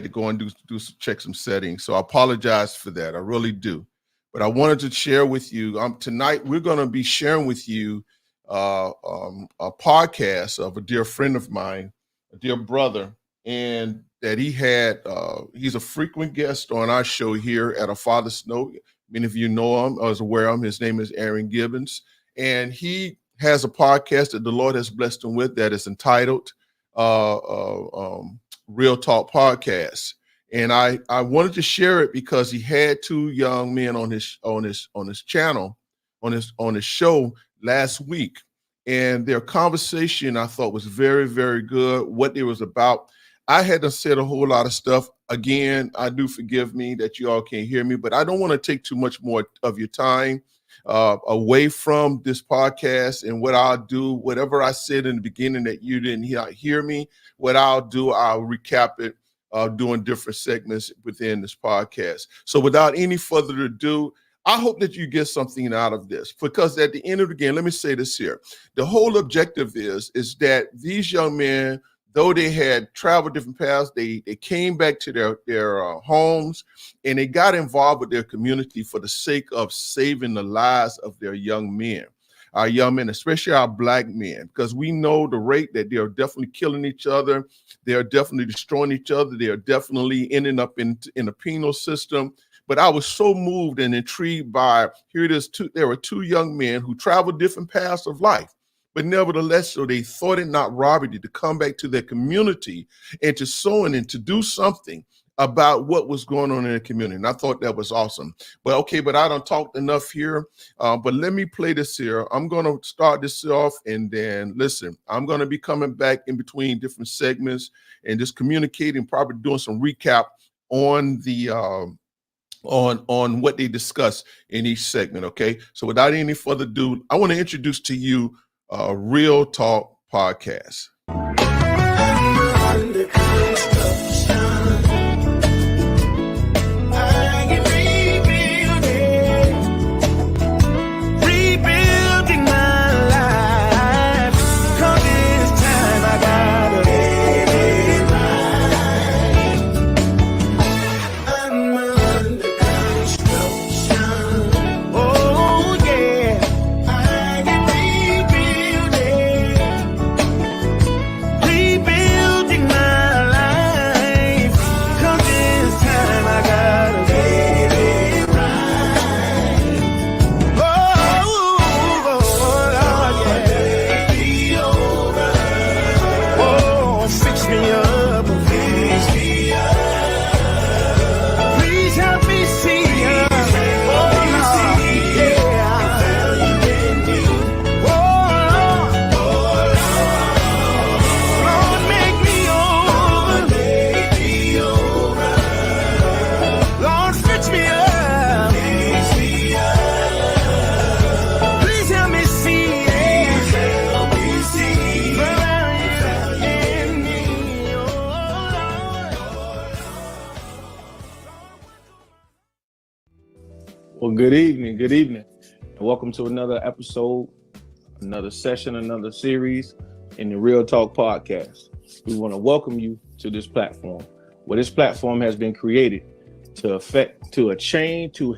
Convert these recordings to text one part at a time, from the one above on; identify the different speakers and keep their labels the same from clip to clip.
Speaker 1: to go and check some settings. So I apologize for that. I really do. But I wanted to share with you tonight. We're going to be sharing with you a podcast of a dear friend of mine, a dear brother, and that he's a frequent guest on our show here at A Father's Note. Many of you know him, I was aware of him. His name is Gibbons, and he has a podcast that the Lord has blessed him with that is entitled Real Talk Podcast. And I wanted to share it because he had two young men on his channel, on his show last week. And their conversation I thought was very, very good. What it was about. I hadn't said a whole lot of stuff. Again, I do forgive me that you all can't hear me, but I don't want to take too much more of your time away from this podcast. And what I'll do, whatever I said in the beginning that you didn't hear me, what I'll do, I'll recap it doing different segments within this podcast. So without any further ado, I hope that you get something out of this, because at the end of the game, let me say this here. The whole objective is that these young men, though they had traveled different paths, they came back to their homes and they got involved with their community for the sake of saving the lives of their young men. Our young men, especially our Black men, because we know the rate that they are definitely killing each other. They are definitely destroying each other. They are definitely ending up in the penal system. But I was so moved and intrigued by, there were two young men who traveled different paths of life. But nevertheless, so they thought it not robbery to come back to their community and to sow and to do something about what was going on in the community. And I thought that was awesome. But I don't talk enough here. But let me play this here. I'm going to start this off, and then listen, I'm going to be coming back in between different segments and just communicating, probably doing some recap on the on what they discuss in each segment. Okay. So without any further ado, I want to introduce to you Real Talk Podcast.
Speaker 2: Well, good evening, and welcome to another episode, another session, another series in the Real Talk Podcast. We want to welcome you to this platform. Well, this platform has been created to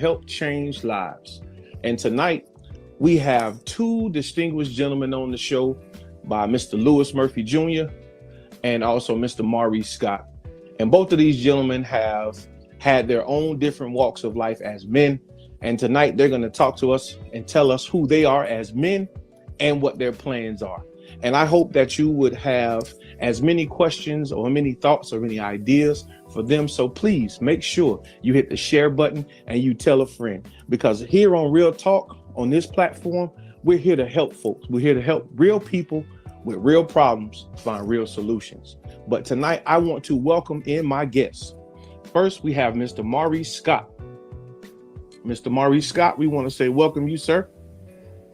Speaker 2: help change lives. And tonight, we have two distinguished gentlemen on the show by Mr. Lewis Murphy Jr. and also Mr. Maurice Scott. And both of these gentlemen have had their own different walks of life as men. And tonight they're going to talk to us and tell us who they are as men and what their plans are. And I hope that you would have as many questions or many thoughts or any ideas for them. So please make sure you hit the share button and you tell a friend, because here on Real Talk, on this platform, we're here to help folks. We're here to help real people with real problems find real solutions. But tonight I want to welcome in my guests. First, we have Mr. Maurice Scott. Mr. Maurice Scott, we want to say welcome you, sir.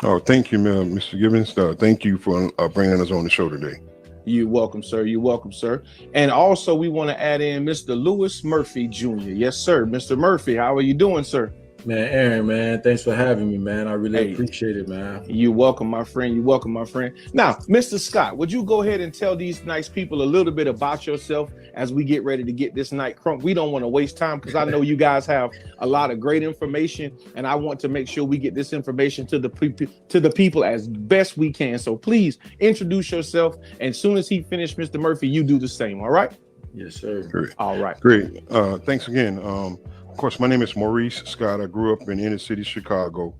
Speaker 3: Oh, thank you, Mr. Gibbons. Thank you for bringing us on the show today.
Speaker 2: You're welcome, sir. You're welcome, sir. And also, we want to add in Mr. Lewis Murphy Jr. Yes, sir. Mr. Murphy, how are you doing, sir?
Speaker 4: Man, Aaron, man, thanks for having me, man. I really
Speaker 2: Hey.
Speaker 4: appreciate it, man.
Speaker 2: You're welcome, my friend. You're welcome, my friend. Now, Mr. Scott, would you go ahead and tell these nice people a little bit about yourself as we get ready to get this night crunk? We don't want to waste time because I know you guys have a lot of great information, and I want to make sure we get this information to the people as best we can. So please introduce yourself, and as soon as he finished, Mr. Murphy, you do the same. All right?
Speaker 4: Yes, sir.
Speaker 3: Great.
Speaker 2: All right.
Speaker 3: Great. Thanks again. Of course, my name is Maurice Scott. I grew up in inner city Chicago.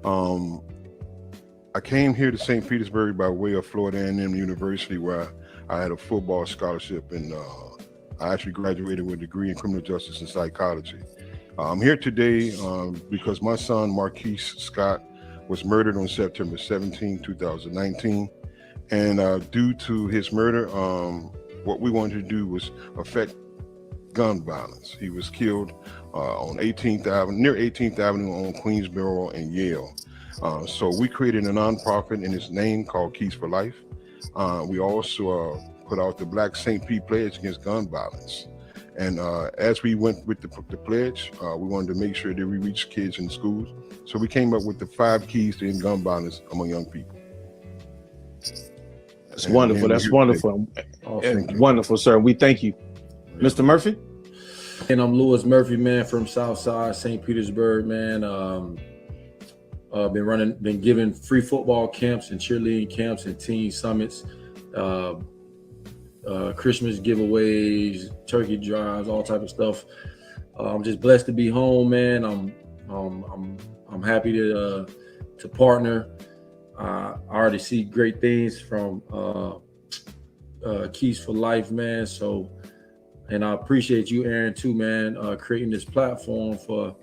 Speaker 3: I came here to St. Petersburg by way of Florida A&M University, where I had a football scholarship, and I actually graduated with a degree in criminal justice and psychology. I'm here today because my son, Marquise Scott, was murdered on September 17, 2019. And due to his murder, what we wanted to do was affect gun violence. He was killed on 18th Avenue, near 18th Avenue on Queensboro and Yale. So we created a nonprofit in his name called Keys for Life. We also put out the Black St. Pete Pledge against gun violence. And as we went with the pledge, we wanted to make sure that we reach kids in schools. So we came up with the 5 keys to end gun violence among young people.
Speaker 2: That's wonderful. That's wonderful.
Speaker 4: Awesome.
Speaker 2: Wonderful, sir. We thank you. Mr. Murphy?
Speaker 4: And I'm Louis Murphy, man, from Southside, St. Petersburg, man. Been giving free football camps and cheerleading camps and teen summits, Christmas giveaways, turkey drives, all type of stuff. I'm just blessed to be home, man. I'm happy to partner. I already see great things from Keys for Life, man. So, and I appreciate you, Aaron, too, man, creating this platform for,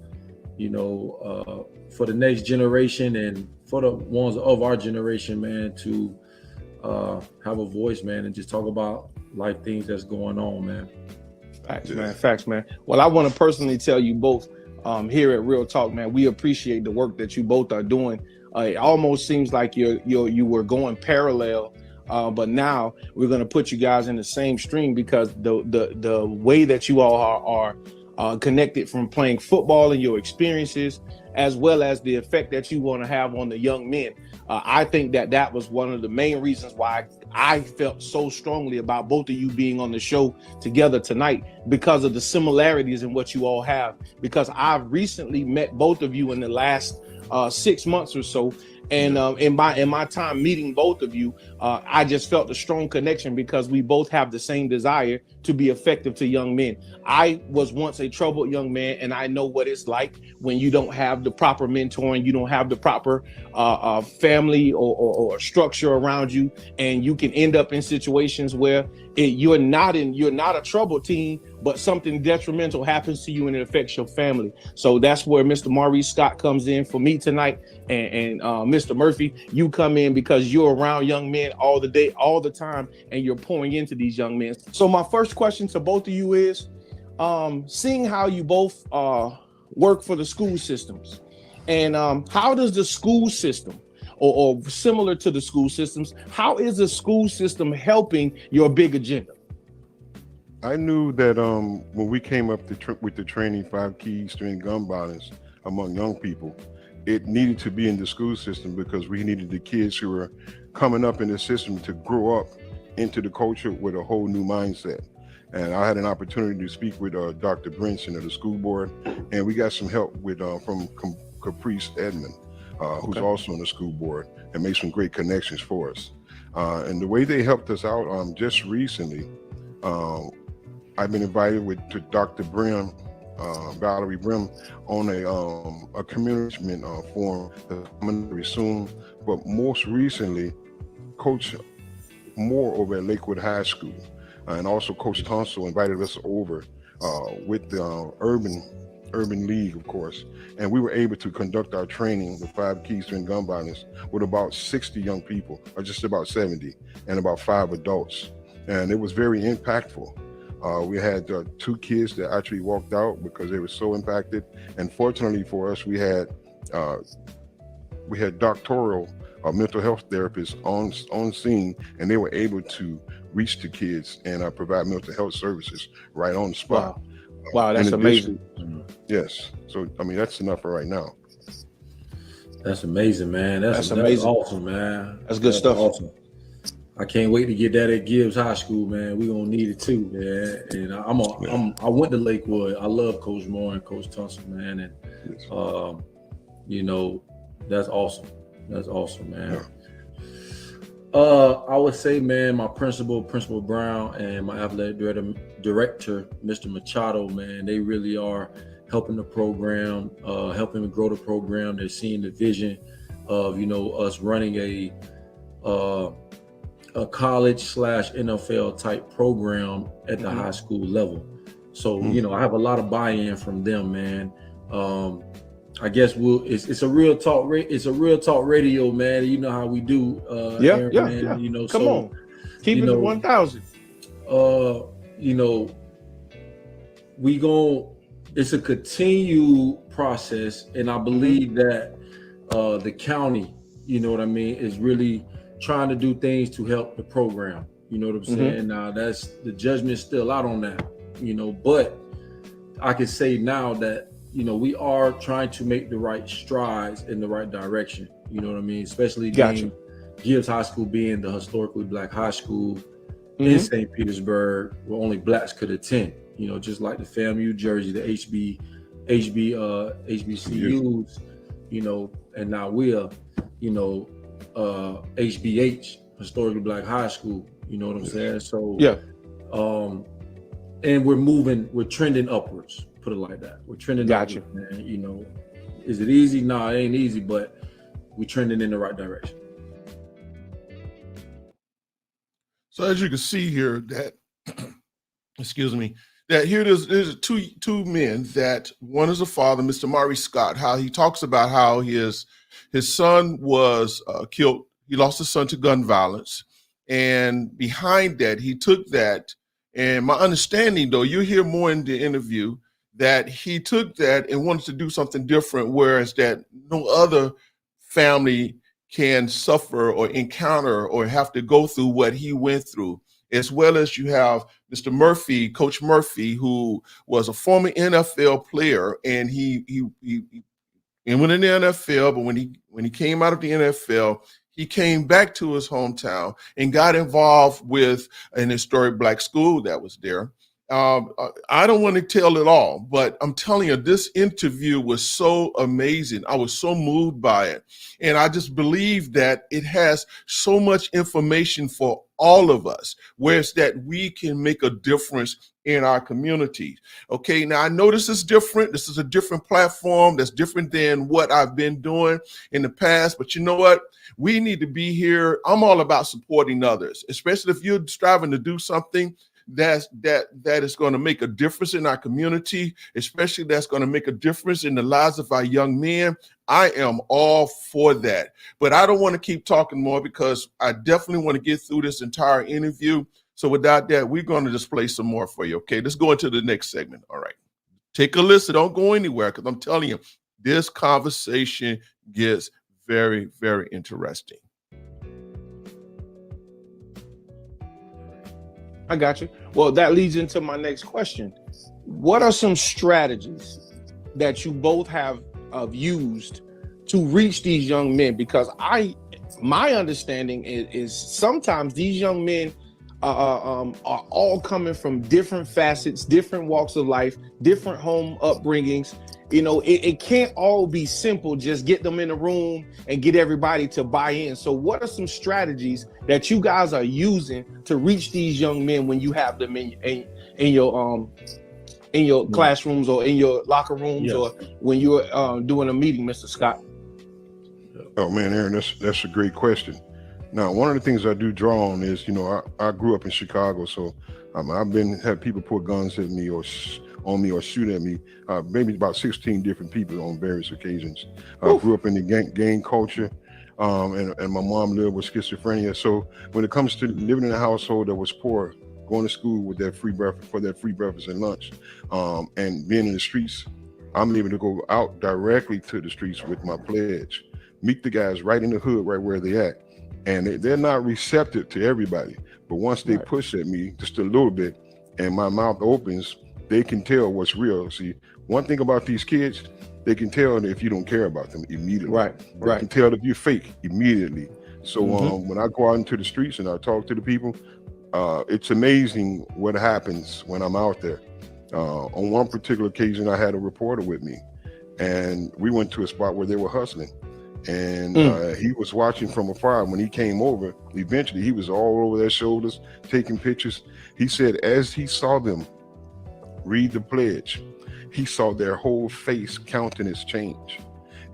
Speaker 4: for the next generation and for the ones of our generation, man, to have a voice, man, and just talk about life things that's going on, man.
Speaker 2: Facts, man. Facts, man. Well, I want to personally tell you both here at Real Talk, man, we appreciate the work that you both are doing. It almost seems like you were going parallel, but now we're going to put you guys in the same stream because the way that you all are connected from playing football and your experiences, as well as the effect that you want to have on the young men. I think that was one of the main reasons why I felt so strongly about both of you being on the show together tonight, because of the similarities in what you all have. Because I've recently met both of you in the last 6 months or so. And in my time meeting both of you, I just felt a strong connection because we both have the same desire to be effective to young men. I was once a troubled young man, and I know what it's like when you don't have the proper mentoring, you don't have the proper family or structure around you, and you can end up in situations where you're not a troubled teen, but something detrimental happens to you and it affects your family. So that's where Mr. Maurice Scott comes in for me tonight, and Mr. Murphy, you come in because you're around young men all the day, all the time, and you're pouring into these young men. So my first question to both of you is, seeing how you both work for the school systems, and how does the school system, or similar to the school systems, how is the school system helping your big agenda?
Speaker 3: I knew that when we came up with the training 5 keys to end gun violence among young people, it needed to be in the school system because we needed the kids who were coming up in the system to grow up into the culture with a whole new mindset. And I had an opportunity to speak with Dr. Brinson of the school board, and we got some help with from Caprice Edmond, who's also on the school board, and made some great connections for us. And the way they helped us out just recently, I've been invited to Dr. Brim, Valerie Brim, on a community forum that's coming very soon. But most recently, Coach Moore over at Lakewood High School, and also Coach Tunsil invited us over with the Urban League, of course, and we were able to conduct our training, the 5 keys to end gun violence, with about 60 young people, or just about 70, and about 5 adults, and it was very impactful. We had 2 kids that actually walked out because they were so impacted, and fortunately for us, we had doctoral mental health therapists on scene, and they were able to reach the kids and provide mental health services right on the spot.
Speaker 2: Wow, that's amazing.
Speaker 3: Yes. So I mean, that's enough for right now.
Speaker 4: That's amazing, man. That's
Speaker 2: amazing.
Speaker 4: That's awesome, man.
Speaker 2: That's good stuff.
Speaker 4: Awesome. I can't wait to get that at Gibbs High School, man. We gonna need it too, man. And I went to Lakewood. I love Coach Moore and Coach Tunsil, man. And you know, that's awesome. That's awesome, man. Yeah. I would say, man, my Principal Brown, and my athletic director, Mr. Machado, man, they really are helping the program, helping to grow the program. They're seeing the vision of, you know, us running a college / NFL type program at the high school level. So, you know, I have a lot of buy-in from them, man. I guess it's a real talk. It's a real talk radio, man. You know how we do. Aaron, man. You know,
Speaker 2: come on, keep it to 1,000.
Speaker 4: You know, it's a continued process, and I believe that the county, you know what I mean, is really trying to do things to help the program. You know what I'm saying? Now that's the judgment's still out on that, you know, but I can say now that, you know, we are trying to make the right strides in the right direction. You know what I mean? Especially Gibbs High School being the historically Black high school in St. Petersburg, where only Blacks could attend. You know, just like the FAMU jersey, the HBCUs, you know, and now we're, you know, HBH, historically Black high school. You know what I'm saying? So and we're trending upwards. Put it like that. We're trending upwards, man. You know, is it easy? No, it ain't easy, but we're trending in the right direction.
Speaker 1: So as you can see here, that excuse me, that here there's two men. That one is a father, Mr. Maury Scott, how he talks about how his son was killed. He lost his son to gun violence, and behind that, he took that. And my understanding, though, you'll hear more in the interview, that he took that and wanted to do something different, whereas that no other family can suffer or encounter or have to go through what he went through. As well as you have Mr. Murphy, Coach Murphy, who was a former NFL player, and he went in the NFL, but when he came out of the NFL, he came back to his hometown and got involved with an historic Black school that was there. I don't want to tell it all, but I'm telling you, this interview was so amazing. I was so moved by it. And I just believe that it has so much information for all of us, where it's that we can make a difference in our communities. Okay, now I know this is different. This is a different platform that's different than what I've been doing in the past. But you know what? We need to be here. I'm all about supporting others, especially if you're striving to do something that is going to make a difference in our community, especially that's going to make a difference in the lives of our young men. I am all for that. But I don't want to keep talking more, because I definitely want to get through this entire interview. So without that, we're going to just play some more for you. Okay, let's go into the next segment. All right. Take a listen. Don't go anywhere, because I'm telling you, this conversation gets very, very interesting.
Speaker 2: I got you. Well, that leads into my next question. What are some strategies that you both have used to reach these young men? Because my understanding is sometimes these young men are all coming from different facets, different walks of life, different home upbringings. You know, it can't all be simple. Just get them in a room and get everybody to buy in. So what are some strategies that you guys are using to reach these young men when you have them in your classrooms or in your locker rooms or when you're doing a meeting, Mr. Scott?
Speaker 3: Oh man, Aaron, that's a great question. Now, one of the things I do draw on is, you know, I grew up in Chicago, so I've had people put guns at me or shoot at me, maybe about 16 different people on various occasions. I grew up in the gang culture, and my mom lived with schizophrenia. So when it comes to living in a household that was poor, going to school with that free breakfast and lunch, and being in the streets, I'm able to go out directly to the streets with my pledge, meet the guys right in the hood, right where they at. And they're not receptive to everybody. But once they push at me just a little bit and my mouth opens, they can tell what's real. See, one thing about these kids, they can tell if you don't care about them immediately.
Speaker 2: Right.
Speaker 3: They can tell if you're fake immediately. So when I go out into the streets and I talk to the people, it's amazing what happens when I'm out there. On one particular occasion, I had a reporter with me, and we went to a spot where they were hustling. And he was watching from afar. When he came over, eventually he was all over their shoulders, taking pictures. He said as he saw them read the pledge, he saw their whole face countenance change.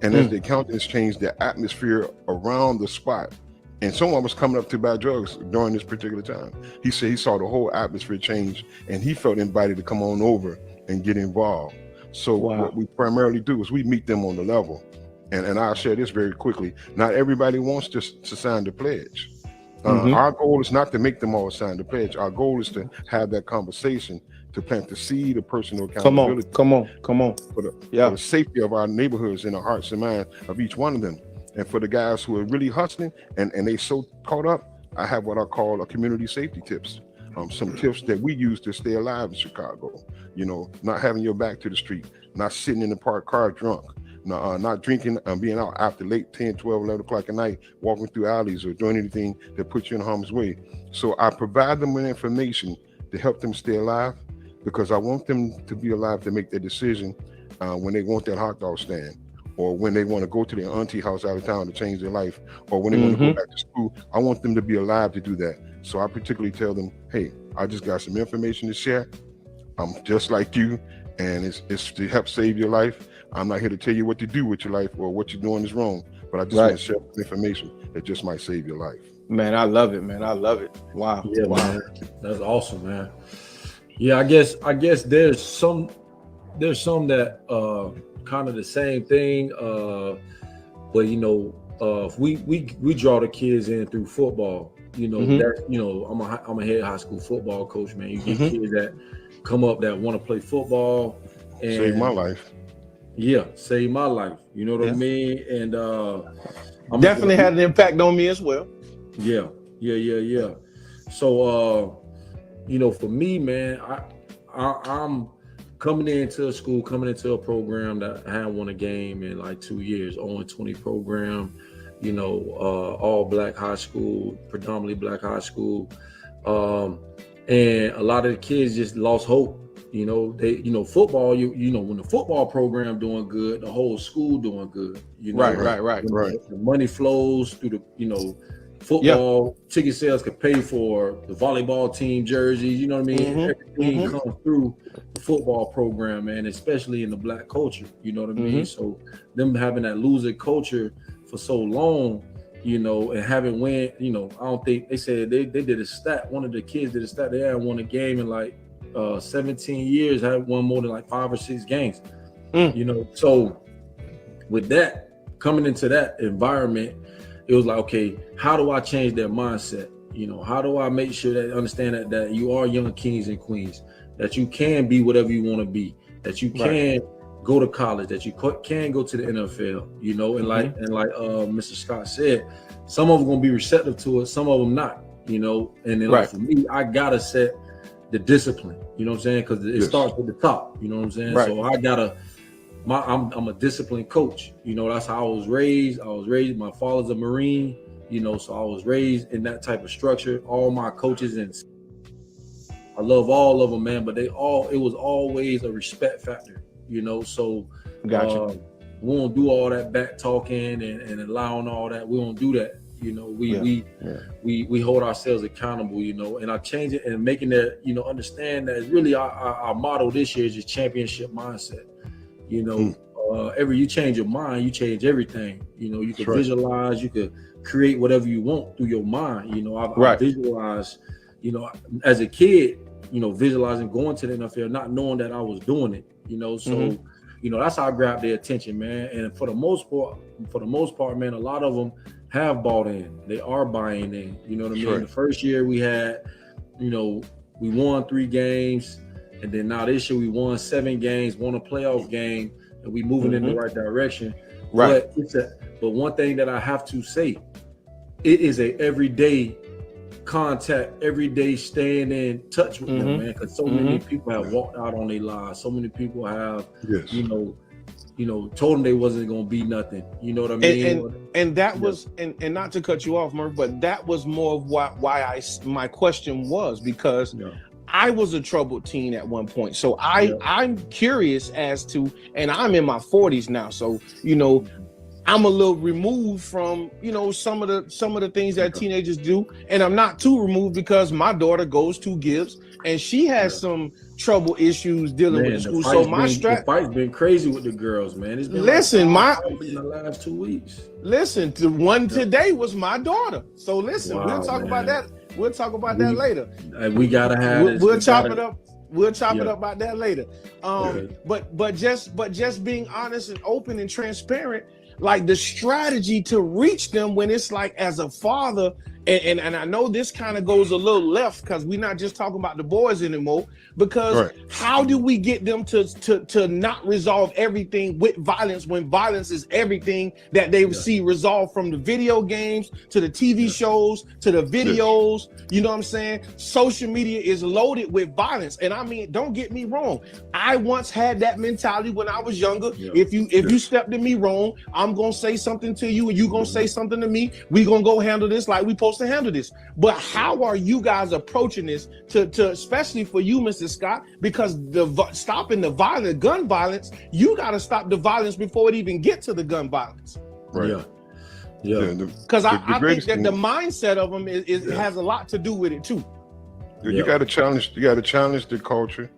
Speaker 3: And as their countenance changed, the atmosphere around the spot, and someone was coming up to buy drugs during this particular time. He said he saw the whole atmosphere change, and he felt invited to come on over and get involved. So what we primarily do is we meet them on the level. And I'll share this very quickly. Not everybody wants to sign the pledge. Our goal is not to make them all sign the pledge. Our goal is to have that conversation, to plant the seed of personal accountability.
Speaker 2: Come on.
Speaker 3: For the safety of our neighborhoods and the hearts and minds of each one of them. And for the guys who are really hustling and they so caught up, I have what I call a community safety tips. Some tips that we use to stay alive in Chicago. You know, not having your back to the street, not sitting in the parked car drunk, not drinking, being out after late 10, 12, 11 o'clock at night, walking through alleys or doing anything that puts you in harm's way. So I provide them with information to help them stay alive, because I want them to be alive to make their decision when they want that hot dog stand, or when they want to go to their auntie house out of town to change their life, or when they want to go back to school. I want them to be alive to do that. So I particularly tell them, hey, I just got some information to share. I'm just like you, and it's to help save your life. I'm not here to tell you what to do with your life or what you're doing is wrong, but I just want to share information that just might save your life.
Speaker 2: Man, I love it, man. I love it. Wow.
Speaker 4: Yeah, man. That's awesome, man. Yeah, I guess there's some that kind of the same thing. But you know, if we draw the kids in through football. You know, that, you know, I'm a head high school football coach, man. You get kids that come up that want to play football and
Speaker 3: save my life.
Speaker 4: Yeah, save my life. You know what I mean? And
Speaker 2: I'm definitely had an impact on me as well.
Speaker 4: Yeah. So you know, for me, man, I'm coming into a program that I haven't won a game in like 2 years, 0-20 program. You know, all black high school, predominantly black high school. And a lot of the kids just lost hope. You know, football, you know, when the football program doing good, the whole school doing good. You know,
Speaker 2: right.
Speaker 4: The money flows through the, you know, football ticket sales could pay for the volleyball team jerseys. You know what I mean? Everything comes through the football program, man, especially in the black culture. You know what I mean? So them having that loser culture for so long, you know, and having win, you know, I don't think they said they did a stat. One of the kids did a stat. They hadn't won a game in like 17 years. Had won more than like 5 or 6 games. You know, so with that coming into that environment, it was like, okay, how do I change their mindset? You know, how do I make sure that they understand that you are young kings and queens, that you can be whatever you want to be, that you can go to college, that you can go to the NFL, you know, and like Mr. Scott said, some of them gonna be receptive to it, some of them not, you know, and then like for me, I gotta set the discipline, you know what I'm saying, because it starts at the top, you know what I'm saying. So I gotta, I'm a disciplined coach, you know, that's how I was raised. My father's a Marine, you know, so I was raised in that type of structure. All my coaches, and I love all of them, man, but it was always a respect factor. You know, so we won't do all that back talking and allowing all that. We won't do that. You know, we hold ourselves accountable. You know, and I change it and making that, you know, understand that really our motto this year is just championship mindset. You know, you change your mind, you change everything. You know, you can visualize, you could create whatever you want through your mind. You know, I visualize, you know, as a kid, you know, visualizing going to the NFL, not knowing that I was doing it. You know, so you know, that's how I grabbed their attention, man. And for the most part, man, a lot of them have bought in. They are buying in. You know what I mean? The first year we had, you know, we won 3 games, and then now this year we won 7 games, won a playoff game, and we moving in the right direction. But one thing that I have to say, it is a everyday contact every day, staying in touch with them, man, because so many people have walked out on their lives. So many people have,
Speaker 3: Yes.
Speaker 4: Told them they wasn't gonna be nothing. You know what I mean?
Speaker 2: And that was, and not to cut you off, Murph, but that was more of why my question was, because I was a troubled teen at one point. So I'm curious as to, and I'm in my 40s now, so I'm a little removed from some of the things that teenagers do, and I'm not too removed because my daughter goes to Gibbs and she has some trouble issues dealing with the school. So the
Speaker 4: fight's been crazy with the girls, man. It's been in the last 2 weeks.
Speaker 2: Listen, the one today was my daughter. So listen, we'll talk about that. We'll talk about that later.
Speaker 4: We gotta have.
Speaker 2: We'll chop it up. We'll chop it up about that later. But just being honest and open and transparent. Like the strategy to reach them when it's like as a father, and I know this kind of goes a little left because we're not just talking about the boys anymore, because how do we get them to not resolve everything with violence when violence is everything that they see resolved, from the video games to the TV shows to the videos, you know what I'm saying? Social media is loaded with violence. And I mean, don't get me wrong. I once had that mentality when I was younger. If you stepped in me wrong, I'm gonna say something to you and you gonna say something to me. We gonna go handle this like we supposed to handle this. But how are you guys approaching this to especially for you, Mr. Scott, because stopping the gun violence, you got to stop the violence before it even get to the gun violence.
Speaker 3: Right.
Speaker 2: Because I think that the mindset of them has a lot to do with it too.
Speaker 3: You got to challenge the culture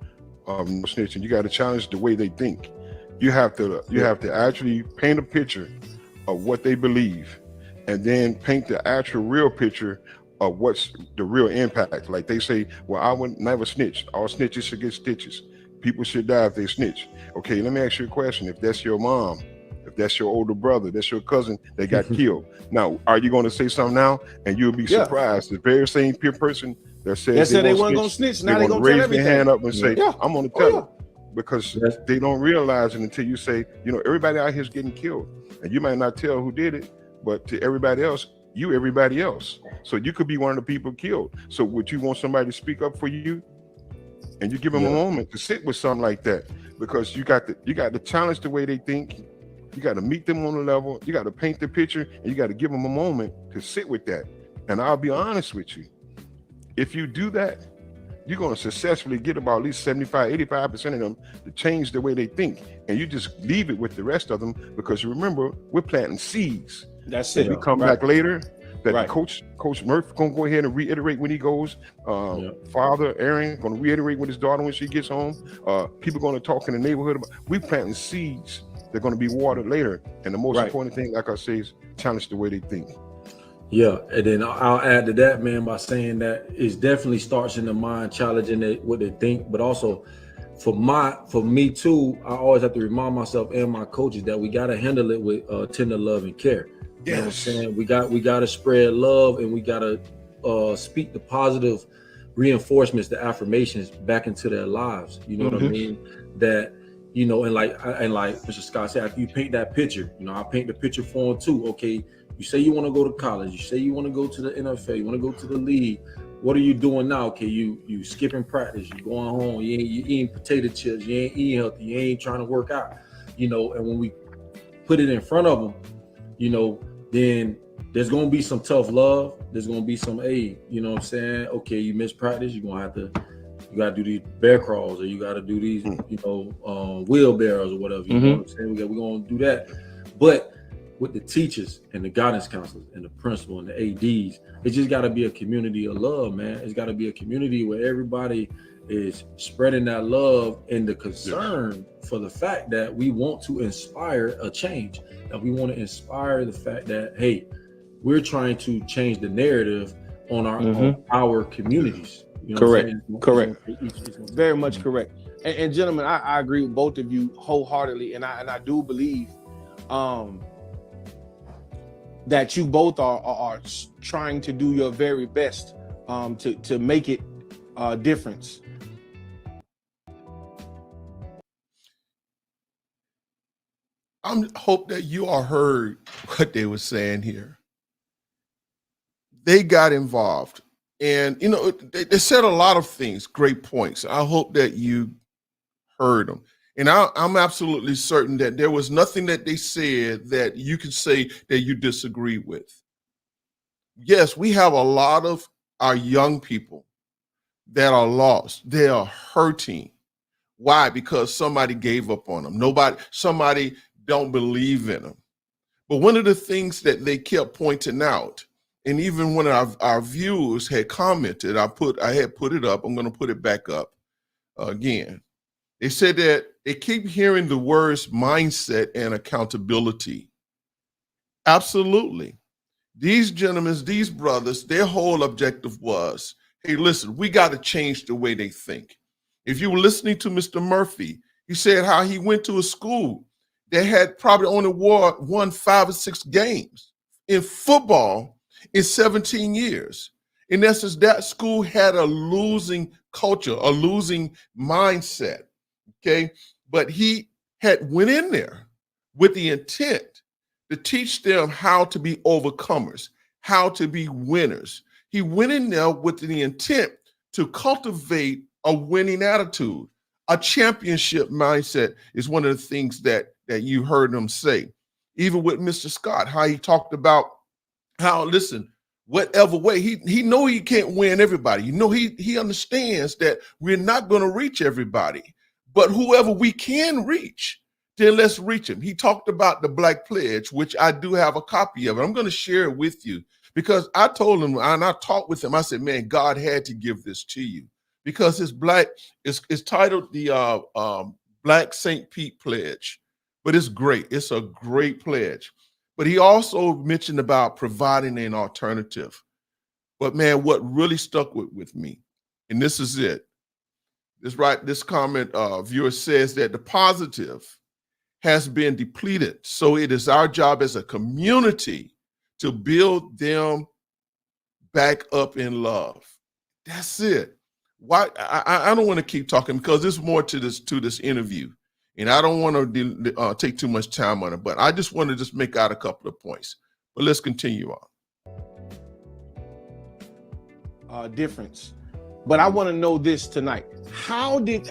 Speaker 3: of snitching. You got to challenge the way they think. You have to actually paint a picture of what they believe, and then paint the actual real picture of what's the real impact. Like they say, well, I would never snitch. All snitches should get stitches. People should die if they snitch. Okay, let me ask you a question. If that's your mom, if that's your older brother, that's your cousin that got killed. Now, are you going to say something now? And you'll be surprised. The very same person that says
Speaker 2: they weren't going to snitch. Now they're going to
Speaker 3: raise their hand up and say, I'm going to tell them. Because they don't realize it until you say, everybody out here is getting killed. And you might not tell who did it, but to everybody else, everybody else. So you could be one of the people killed. So would you want somebody to speak up for you? And you give them a moment to sit with something like that, because you got to challenge the way they think. You got to meet them on the level. You got to paint the picture, and you got to give them a moment to sit with that. And I'll be honest with you. If you do that, you're going to successfully get about at least 85% of them to change the way they think. And you just leave it with the rest of them, because remember, we're planting seeds.
Speaker 2: That's it.
Speaker 3: We come back later. That Coach Murph gonna go ahead and reiterate when he goes. Father Aaron gonna reiterate with his daughter when she gets home. People gonna talk in the neighborhood about. We planting seeds. They're gonna be watered later. And the most important thing, like I say, is challenge the way they think.
Speaker 4: Yeah, and then I'll add to that, man, by saying that it definitely starts in the mind, challenging what they think, but also for me too, I always have to remind myself and my coaches that we gotta handle it with tender love and care. You know what I'm saying? We got to spread love, and we got to speak the positive reinforcements, the affirmations back into their lives. You know what I mean? That, and like Mr. Scott said, after you paint that picture, I paint the picture for them too. Okay, you say you want to go to college, you say you want to go to the NFL, you want to go to the league. What are you doing now? Okay, you skipping practice, you going home, you eating potato chips, you ain't eating healthy, you ain't trying to work out. And when we put it in front of them, then there's going to be some tough love. There's going to be some aid. You know what I'm saying? Okay, you miss practice. You're going to you got to do these bear crawls, or you got to do these, wheelbarrows or whatever. You know what I'm saying? We're going to do that. But with the teachers and the guidance counselors and the principal and the ADs, it just got to be a community of love, man. It's got to be a community where everybody is spreading that love and the concern for the fact that we want to inspire a change. That we want to inspire the fact that, hey, we're trying to change the narrative on our communities.
Speaker 2: Correct. Very much correct. And gentlemen, I agree with both of you wholeheartedly, and I do believe that you both are trying to do your very best to make it a difference.
Speaker 1: I hope that you all heard what they were saying here. They got involved And, you know, they said a lot of things, great points. I hope that you heard them. And I'm absolutely certain that there was nothing that they said that you could say that you disagree with. Yes, we have a lot of our young people that are lost. They are hurting. Why? Because somebody gave up on them. Somebody don't believe in them. But one of the things that they kept pointing out, and even when our viewers had commented, I had put it up. I'm going to put it back up again. They said that they keep hearing the words mindset and accountability. Absolutely. These gentlemen, these brothers, their whole objective was, hey, listen, we got to change the way they think. If you were listening to Mr. Murphy, he said how he went to a school that had probably only won 5 or 6 games in football in 17 years. In essence, that school had a losing culture, a losing mindset. Okay, but he had went in there with the intent to teach them how to be overcomers, how to be winners. He went in there with the intent to cultivate a winning attitude. A championship mindset is one of the things that you heard him say. Even with Mr. Scott, how he talked about how, listen, whatever way, he know he can't win everybody. You know, he understands that we're not going to reach everybody. But whoever we can reach, then let's reach him. He talked about the Black Pledge, which I do have a copy of. I'm going to share it with you because I told him, and I talked with him, I said, man, God had to give this to you because it's titled the Black St. Pete Pledge, but it's great. It's a great pledge. But he also mentioned about providing an alternative. But man, what really stuck with me, and this is it. This comment viewer says that the positive has been depleted. So it is our job as a community to build them back up in love. That's it. Why? I don't want to keep talking because there's more to this interview. And I don't want to take too much time on it, but I just want to just make out a couple of points. But let's continue
Speaker 2: on. Difference. But I want to know this tonight. How did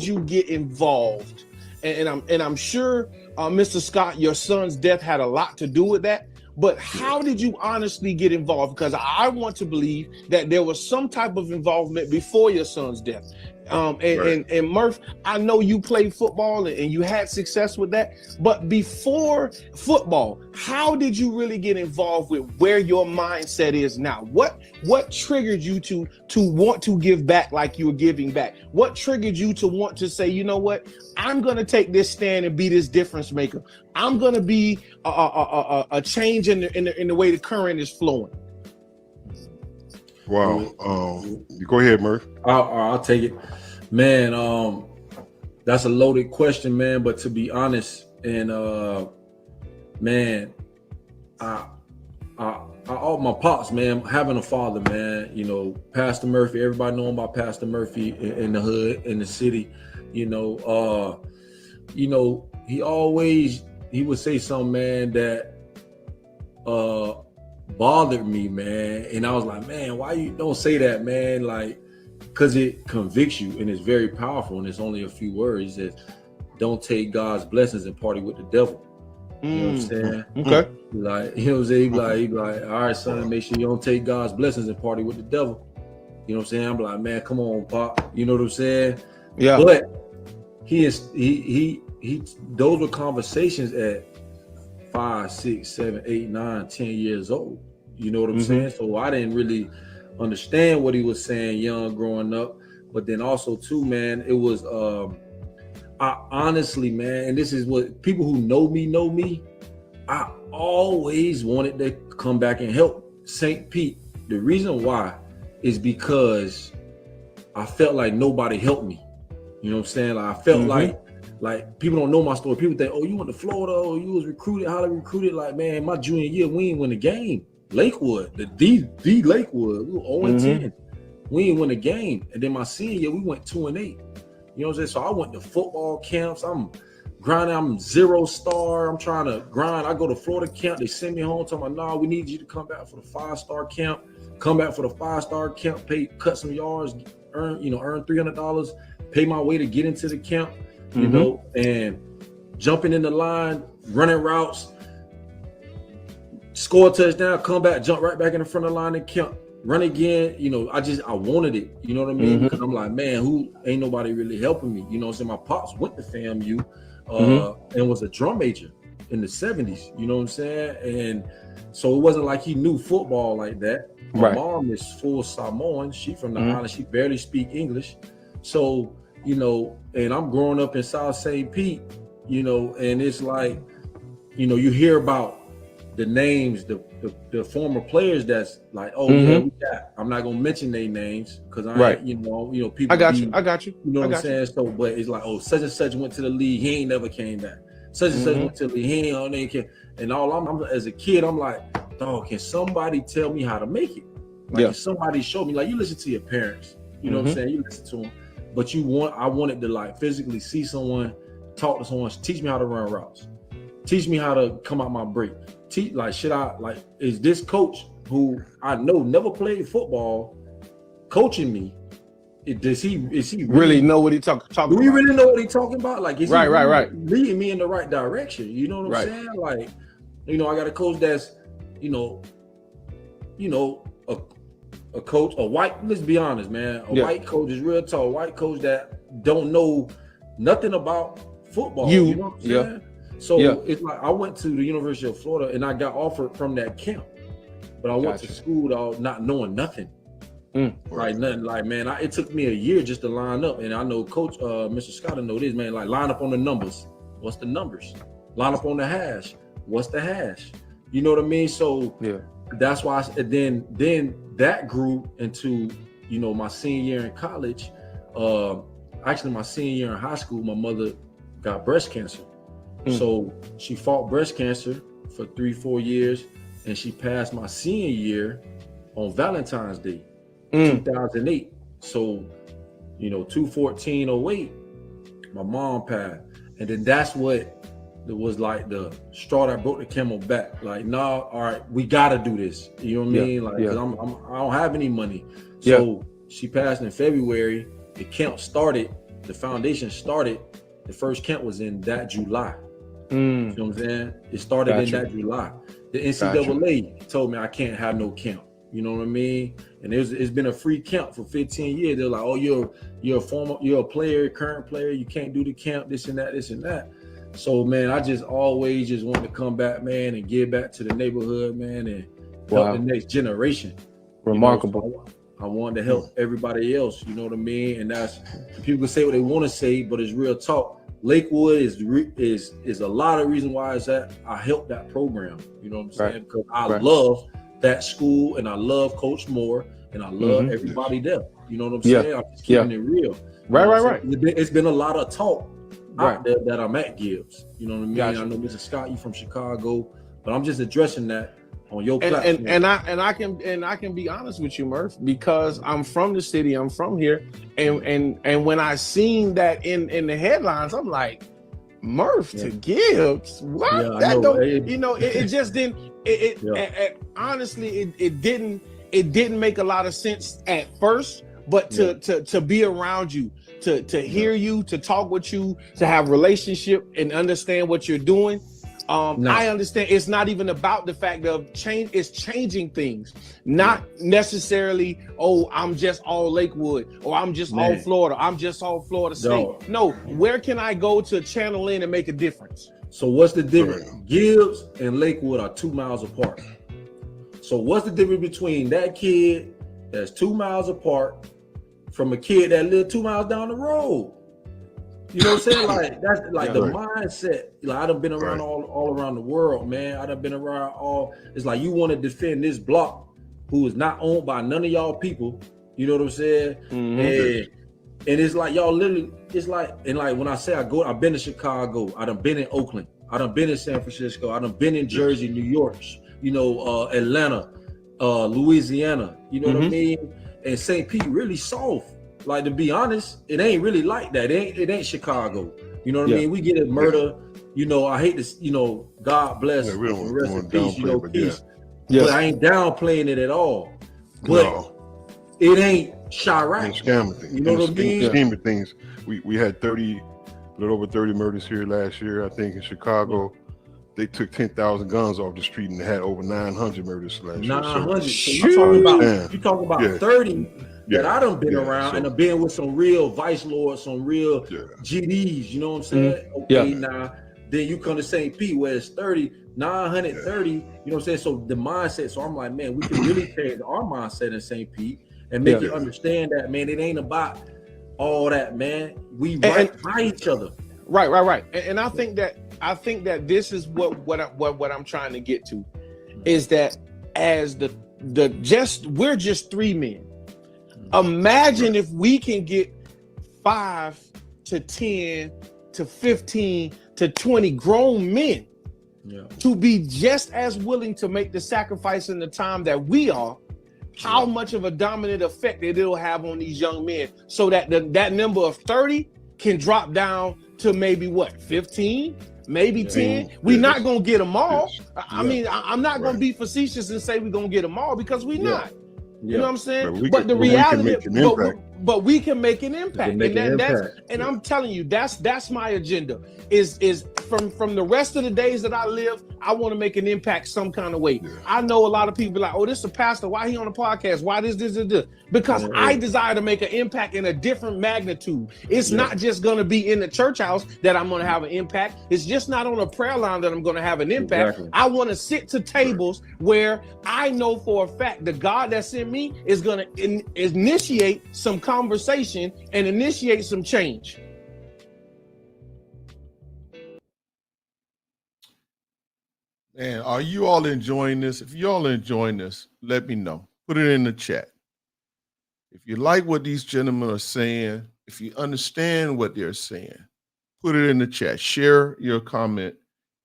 Speaker 2: you get involved? And I'm sure, Mr. Scott, your son's death had a lot to do with that. But how did you honestly get involved? Because I want to believe that there was some type of involvement before your son's death. And Murph, I know you played football and you had success with that. But before football, how did you really get involved with where your mindset is now? What triggered you to want to give back like you were giving back? What triggered you to want to say, you know what, I'm going to take this stand and be this difference maker. I'm going to be a change in the way the current is flowing.
Speaker 3: Wow. Go ahead, Murph.
Speaker 4: I'll take it, man. That's a loaded question, man. But to be honest, and man, I all my pops, man, having a father, man. You know, Pastor Murphy. Everybody know about Pastor Murphy in the hood, in the city. You know, he would say something, man, that bothered me, man. And I was like, man, why you don't say that, man? Like, because it convicts you and it's very powerful and it's only a few words. That don't take God's blessings and party with the devil. You know what I'm saying?
Speaker 2: Okay.
Speaker 4: Like, you know what I'm saying? He be like, all right, son, make sure you don't take God's blessings and party with the devil. You know what I'm saying? I'm like, man, come on, Pop. You know what I'm saying?
Speaker 2: Yeah.
Speaker 4: But he those were conversations at 5, 6, 7, 8, 9, 10 years old. You know what I'm saying? So I didn't really understand what he was saying young growing up. But then also too, man, it was I honestly, man, and this is what people who know me, I always wanted to come back and help St. Pete. The reason why is because I felt like nobody helped me. You know what I'm saying? Like, I felt like people don't know my story. People think, oh, you went to Florida, or you was recruited, how they recruited. Like, man, my junior year, we ain't win a game. Lakewood, the Lakewood, we were 0-10. We ain't win a game. And then my senior year, we went 2-8. You know what I'm saying? So I went to football camps. I'm grinding. I'm 0-star. I'm trying to grind. I go to Florida camp. They send me home. Tell me, nah, we need you to come back for the 5-star camp. come back for the 5-star camp, cut some yards, earn $300, pay my way to get into the camp, you know, and jumping in the line, running routes, score a touchdown, come back, jump right back in the front of the line and camp, run again. You know, I wanted it, you know what I mean? Because I'm like, man, ain't nobody really helping me, you know what I'm saying? My pops went to FAMU and was a drum major in the 70s, you know what I'm saying? And so it wasn't like he knew football like that. My mom is full Samoan. She from the island. She barely speak English. So, you know, and I'm growing up in South St. Pete, you know, and it's like, you know, you hear about the names, the former players that's like, oh yeah, we got. I'm not gonna mention their names because you know, people.
Speaker 2: I got you.
Speaker 4: You know what I'm saying? So, but it's like, oh, such and such went to the league. He ain't never came back. Such and such went to the league. He ain't came. And all I'm as a kid, I'm like, dog, can somebody tell me how to make it? Like, if somebody show me, like, you listen to your parents, you know what I'm saying? You listen to them, but I wanted to like physically see someone, talk to someone, teach me how to run routes, teach me how to come out my break. Is this coach who I know never played football coaching me? Is he
Speaker 2: really know what he talking about?
Speaker 4: Do we really know what he's talking about? Like, is he
Speaker 2: right.
Speaker 4: leading me in the right direction? You know what I'm saying? Like, you know, I got a coach that's, you know, a coach, a white, let's be honest, man. A white coach is real tall. White coach that don't know nothing about football. You know what I'm saying? So it's like I went to the University of Florida and I got offered from that camp, but I went to school not knowing nothing. Right, nothing. Like, man, it took me a year just to line up, and I know Coach Mr. Scott know this, man. Like, line up on the numbers. What's the numbers? Line up on the hash. What's the hash? You know what I mean? So that's why. Then that grew into, you know, my senior year in college. Actually, my senior year in high school, my mother got breast cancer. So she fought breast cancer for 3-4 years, and she passed my senior year on Valentine's Day, 2008. So, you know, 2/14/08, my mom passed, and then that's what it was like the straw that broke the camel back. Like, nah, all right, we gotta do this. You know what I mean? Like, 'cause I don't have any money. So she passed in February. The camp started. The foundation started. The first camp was in that July. You know what I'm saying? It started in that July. The NCAA told me I can't have no camp. You know what I mean? And it's been a free camp for 15 years. They're like, oh, you're a player, current player. You can't do the camp, this and that. So, man, I just always just want to come back, man, and give back to the neighborhood, man, and help the next generation.
Speaker 2: Remarkable.
Speaker 4: You know, so I wanted to help everybody else. You know what I mean? And that's, people can say what they want to say, but it's real talk. Lakewood is a lot of reason why I helped that program. You know what I'm saying? Because I love that school, and I love Coach Moore, and I love everybody there. You know what I'm saying? I'm just keeping it real.
Speaker 2: Right.
Speaker 4: It's been a lot of talk out there that I'm at Gibbs. You know what I mean? I know Mr. Scott, you from Chicago, but I'm just addressing that on your platform.
Speaker 2: And I can be honest with you, Murph, because I'm from the city, I'm from here, and when I seen that in the headlines, I'm like, Murph to Gibbs, what? It just didn't. Honestly, it didn't make a lot of sense at first, but to be around you, to hear you, to talk with you, to have relationship and understand what you're doing. I understand it's not even about the fact of change. It's changing things, not necessarily, oh, I'm just all Lakewood, or I'm just all Florida. I'm just all Florida State. No, where can I go to channel in and make a difference?
Speaker 4: So what's the difference? Gibbs and Lakewood are 2 miles apart. So what's the difference between that kid that's 2 miles apart from a kid that lived 2 miles down the road? You know what I'm saying? Like, that's like the mindset. Like, I done been around all around the world, man. I done been around it's like you want to defend this block who is not owned by none of y'all people. You know what I'm saying? And it's like y'all literally, it's like, and like when I say I've been to Chicago, I done been in Oakland, I done been in San Francisco, I done been in Jersey, New York, you know, Atlanta, Louisiana, you know what I mean? And St. Pete really soft. Like, to be honest, it ain't really like that. It ain't Chicago. You know what I mean? We get it murder. You know, I hate this, you know, God bless, rest in peace, you know, peace. But I ain't downplaying it at all. but
Speaker 3: No,
Speaker 4: it ain't Chirac.
Speaker 3: and scamming things.
Speaker 4: You know what I mean?
Speaker 3: In the scheme of things, we had a little over 30 murders here last year. I think in Chicago, they took 10,000 guns off the street and had over 900 murders last year.
Speaker 4: 900. So
Speaker 3: Shoot.
Speaker 4: you're talking about
Speaker 3: Yeah.
Speaker 4: 30
Speaker 3: Yeah.
Speaker 4: that I done been
Speaker 3: Yeah.
Speaker 4: around
Speaker 3: So-
Speaker 4: and have been with some real vice lords, some real
Speaker 3: Yeah.
Speaker 4: GDs. You know what I'm saying?
Speaker 2: Yeah.
Speaker 4: Okay, now then you come to St. Pete where it's 30, 930. You know what I'm saying? So the mindset. So I'm like, man, we can really change our mindset in St. Pete and make you understand that, man, it ain't about all that, man. We right by each other.
Speaker 2: Right. And I think that this is what I'm trying to get to, is that as we're just three men. Imagine if we can get 5 to 10 to 15 to 20 grown men to be just as willing to make the sacrifice in the time that we are. How much of a dominant effect it'll have on these young men, so that that number of 30 can drop down to maybe 15, maybe 10. We're not gonna get them all. I mean, I'm not gonna be facetious and say we're gonna get them all, because we're not. You know what I'm saying? But the reality, but we can make an impact, and I'm telling you, that's my agenda. Is from the rest of the days that I live, I want to make an impact some kind of way. I know a lot of people like, oh, this is a pastor. Why he on the podcast? Why this? Because I desire to make an impact in a different magnitude. It's not just going to be in the church house that I'm going to have an impact. It's just not on a prayer line that I'm going to have an impact. Exactly. I want to sit to tables where I know for a fact the God that sent me is going to initiate some conversation and initiate some change.
Speaker 1: Man, are you all enjoying this? If you all are enjoying this, let me know. Put it in the chat. If you like what these gentlemen are saying, if you understand what they're saying, put it in the chat. Share your comment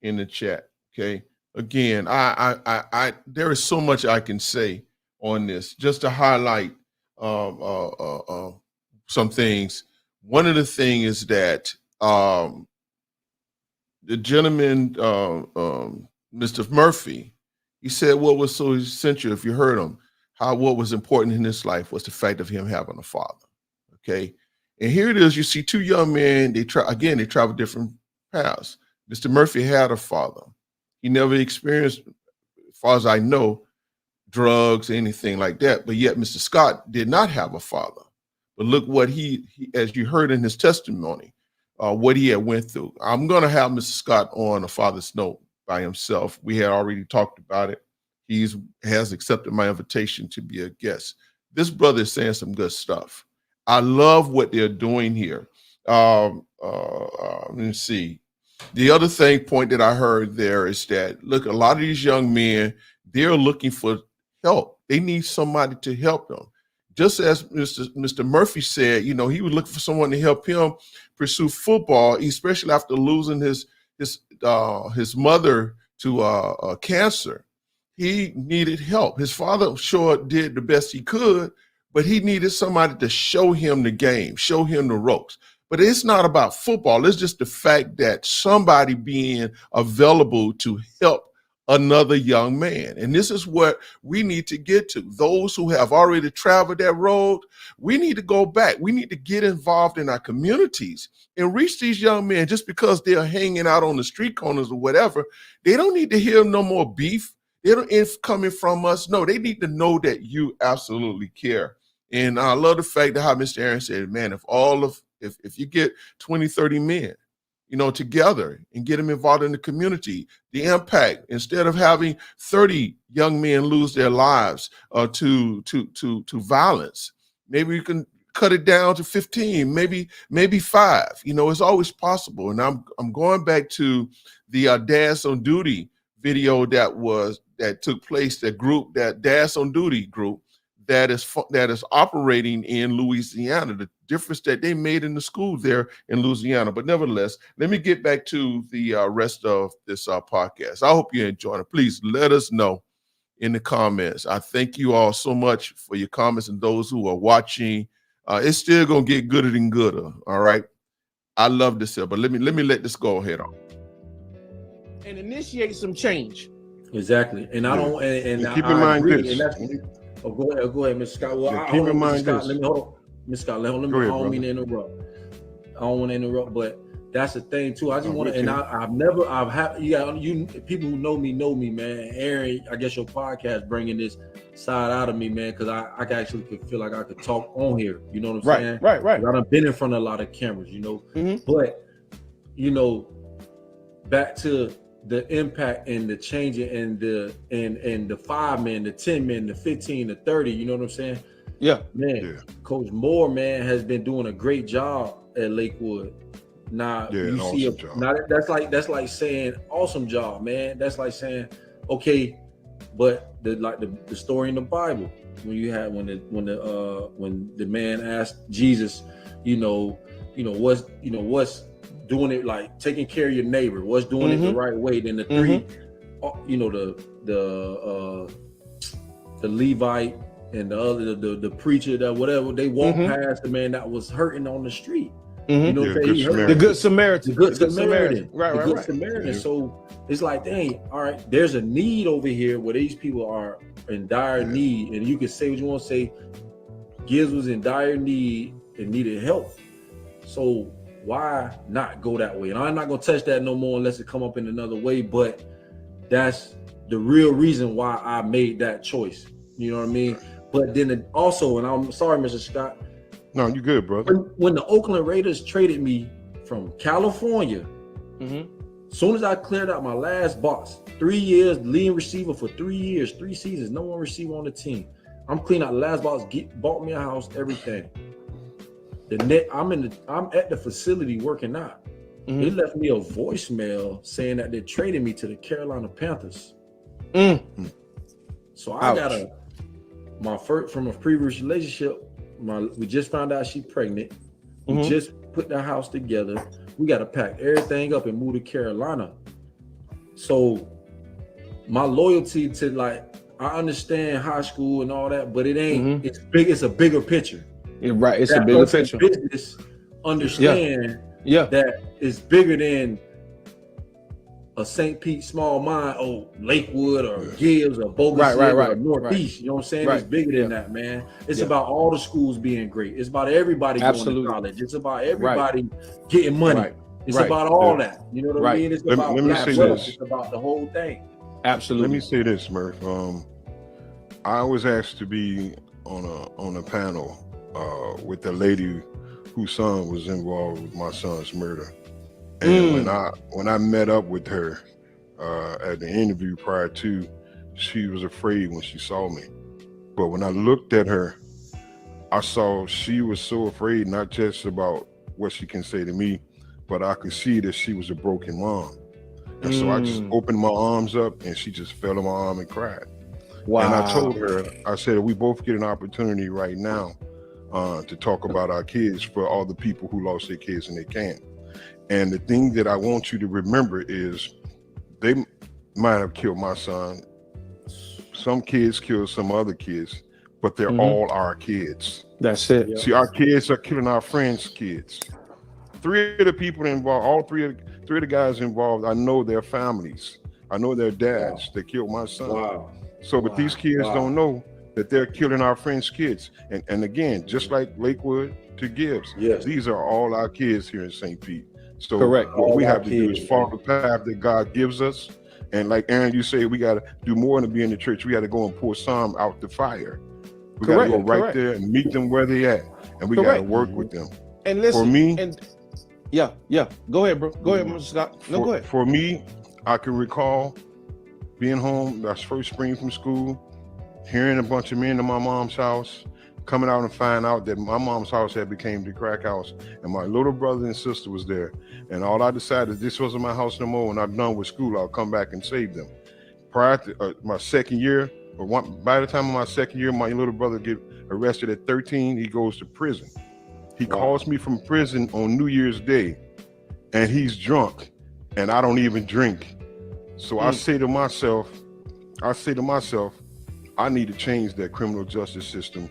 Speaker 1: in the chat. Okay. Again, I there is so much I can say on this, just to highlight some things. One of the things is that the gentleman, Mr. Murphy, he said what was so essential, if you heard him, what was important in his life was the fact of him having a father. Okay. And here it is, you see two young men, they travel different paths. Mr. Murphy had a father. He never experienced, as far as I know, drugs, anything like that. But yet Mr. Scott did not have a father. But look what he as you heard in his testimony, what he had went through. I'm going to have Mr. Scott on A Father's Note by himself. We had already talked about it. He has accepted my invitation to be a guest. This brother is saying some good stuff. I love what they're doing here. Let me see. The other point that I heard there is that, look, a lot of these young men, they're looking for help. They need somebody to help them. Just as Mr. Murphy said, you know, he was looking for someone to help him pursue football, especially after losing his mother to cancer. He needed help. His father sure did the best he could, but he needed somebody to show him the game, show him the ropes. But it's not about football. It's just the fact that somebody being available to help another young man. And this is what we need to get to. Those who have already traveled that road, we need to go back. We need to get involved in our communities and reach these young men. Just because they're hanging out on the street corners or whatever, they don't need to hear no more beef. They don't, it's coming from us. No, they need to know that you absolutely care. And I love the fact that how Mr. Aaron said, man, if you get 20, 30 men, you know, together and get them involved in the community, the impact, instead of having 30 young men lose their lives to violence, maybe you can cut it down to 15, maybe 5. You know, it's always possible. And I'm going back to the Dads on Duty video that took place, that Dads on Duty group that is operating in Louisiana, the difference that they made in the school there in Louisiana. But nevertheless, let me get back to the rest of this podcast. I hope you enjoyed it. Please let us know in the comments. I thank you all so much for your comments, and those who are watching. It's still gonna get gooder and gooder. All right. I love this here, but let me let this go ahead on.
Speaker 2: And initiate some change.
Speaker 4: Exactly. And I don't and
Speaker 3: keep in mind
Speaker 4: agree.
Speaker 3: this.
Speaker 4: Oh, go ahead, Mr. Scott. Well,
Speaker 3: Yeah,
Speaker 4: I
Speaker 3: keep
Speaker 4: hold
Speaker 3: in
Speaker 4: on, Mr.
Speaker 3: mind
Speaker 4: Scott.
Speaker 3: this.
Speaker 4: Let me hold on. Mr. Scott, let me.
Speaker 3: Go ahead,
Speaker 4: I don't mean to
Speaker 3: brother.
Speaker 4: interrupt. I don't want to interrupt, but that's the thing too. I just
Speaker 3: No,
Speaker 4: want to,
Speaker 3: we
Speaker 4: and
Speaker 3: can.
Speaker 4: I've had you people who know me, man. Aaron, I guess your podcast bringing this side out of me, man, because I actually could feel like I could talk on here. You know what I'm saying?
Speaker 2: Right.
Speaker 4: 'Cause I done been in front of a lot of cameras, you know.
Speaker 2: Mhm.
Speaker 4: But you know, back to the impact and the changing and the 5 men, the 10 men, the 15, the 30. You know what I'm saying?
Speaker 2: Yeah.
Speaker 4: Man,
Speaker 3: Yeah.
Speaker 4: Coach Moore, man, has been doing a great job at Lakewood. Now
Speaker 3: Yeah,
Speaker 4: you
Speaker 3: an
Speaker 4: see
Speaker 3: awesome job.
Speaker 4: now that's like saying awesome job, man. That's like saying, okay, but the story in the Bible when you had when the man asked Jesus, what's doing it, like taking care of your neighbor, what's doing it the right way. Then the three, the Levite and the other the preacher, that whatever, they walked past the man that was hurting on the street. You know
Speaker 3: Yeah,
Speaker 4: what I'm saying?
Speaker 2: The Good Samaritan.
Speaker 4: The Good Samaritan.
Speaker 2: Right.
Speaker 4: The Good Samaritan.
Speaker 3: Yeah.
Speaker 4: So it's like, dang, all right, there's a need over here where these people are in dire need, and you can say what you want to say. Gibbs was in dire need and needed help. So why not go that way? And I'm not gonna touch that no more unless it come up in another way. But that's the real reason why I made that choice. You know what I mean? But then also, and I'm sorry, Mr. Scott.
Speaker 3: No, you good, brother.
Speaker 4: When the Oakland Raiders traded me from California, soon as I cleared out my last box, 3 years, leading receiver for 3 years, 3 seasons, no one receiver on the team. I'm cleaning out the last box, bought me a house, everything. I'm at the facility working out. They left me a voicemail saying that they're trading me to the Carolina Panthers. So I got my first from a previous relationship. We just found out she's pregnant. We just put the house together. We got to pack everything up and move to Carolina. So my loyalty to, like, I understand high school and all that, but it ain't. It's big. It's a bigger picture.
Speaker 2: Right. It's
Speaker 4: that
Speaker 2: a bigger picture.
Speaker 4: Business understand that it's bigger than a St. Pete small mine, Lakewood or Gibbs or Bogus or Northeast. You know what I'm saying? It's bigger than that, man. It's about all the schools being great. It's about everybody going to college. It's about everybody getting money. It's about all that. You know what I mean? It's about
Speaker 3: let me say
Speaker 4: wealth.
Speaker 3: this.
Speaker 4: It's about the whole thing.
Speaker 2: Absolutely.
Speaker 3: Let me say this, Murph. I was asked to be on a panel with the lady whose son was involved with my son's murder. And when I met up with her at the interview prior to, she was afraid when she saw me. But when I looked at her, I saw she was so afraid, not just about what she can say to me, but I could see that she was a broken mom. And so I just opened my arms up and she just fell in my arm and cried. Wow. And I told her, I said, we both get an opportunity right now to talk about our kids for all the people who lost their kids and they can't. And the thing that I want you to remember is they might have killed my son. Some kids killed some other kids, but they're all our kids.
Speaker 2: That's it.
Speaker 3: Yeah. See, our kids are killing our friends' kids. 3 of the people involved, all three of the guys involved, I know their families. I know their dads that killed my son.
Speaker 4: Wow.
Speaker 3: So, but these kids don't know that they're killing our friends' kids. And again, just like Lakewood to Gibbs, these are all our kids here in St. Pete. So what we have to do is follow the path that God gives us. And like Aaron, you say, we got to do more than be in the church. We got to go and pour some out the fire. We got to go right there and meet them where they at. And we got to work with them.
Speaker 2: And listen,
Speaker 3: for me,
Speaker 2: go ahead, bro. Go ahead, Mr. Scott. No, go ahead.
Speaker 3: For me, I can recall being home, that's first spring from school, hearing a bunch of men in my mom's house, coming out and find out that my mom's house had became the crack house, and my little brother and sister was there. And all I decided, this wasn't my house no more. When I'm done with school, I'll come back and save them. Prior to my second year, by the time of my second year, my little brother get arrested at 13. He goes to prison. He calls me from prison on New Year's Day, and he's drunk, and I don't even drink. So I say to myself, I need to change that criminal justice system.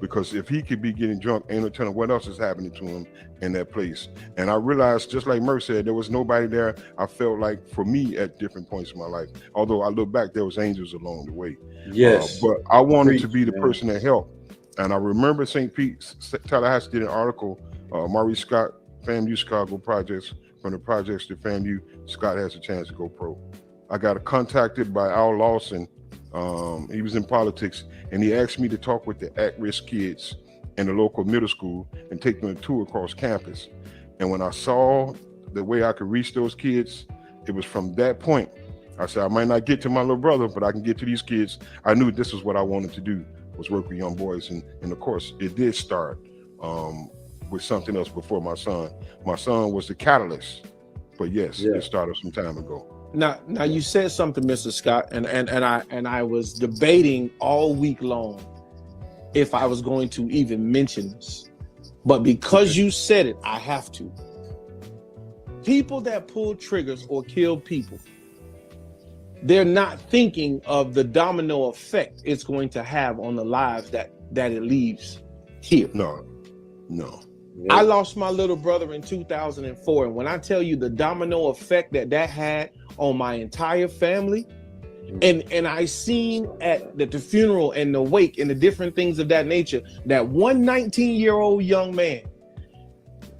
Speaker 3: because if he could be getting drunk, ain't no telling what else is happening to him in that place. And I realized, just like Murph said, there was nobody there. I felt like for me at different points in my life, although I look back, there was angels along the way.
Speaker 4: Yes.
Speaker 3: But I wanted to be the person that helped. And I remember St. Pete, Tallahassee did an article, Maurice Scott, FAMU Chicago Projects, from the projects to FAMU, Scott has a chance to go pro. I got contacted by Al Lawson. He was in politics, and he asked me to talk with the at-risk kids in the local middle school and take them on a tour across campus. And when I saw the way I could reach those kids, it was from that point, I said, I might not get to my little brother, but I can get to these kids. I knew this was what I wanted to do, was work with young boys. And of course, it did start with something else before my son. My son was the catalyst, but yes, it started some time ago.
Speaker 2: Now you said something, Mr. Scott, and I was debating all week long if I was going to even mention this, but because you said it, I have to. People that pull triggers or kill people, they're not thinking of the domino effect it's going to have on the lives that it leaves here.
Speaker 3: No.
Speaker 2: I lost my little brother in 2004, and when I tell you the domino effect that had on my entire family, and I seen at the funeral and the wake and the different things of that nature, that one 19-year-old young man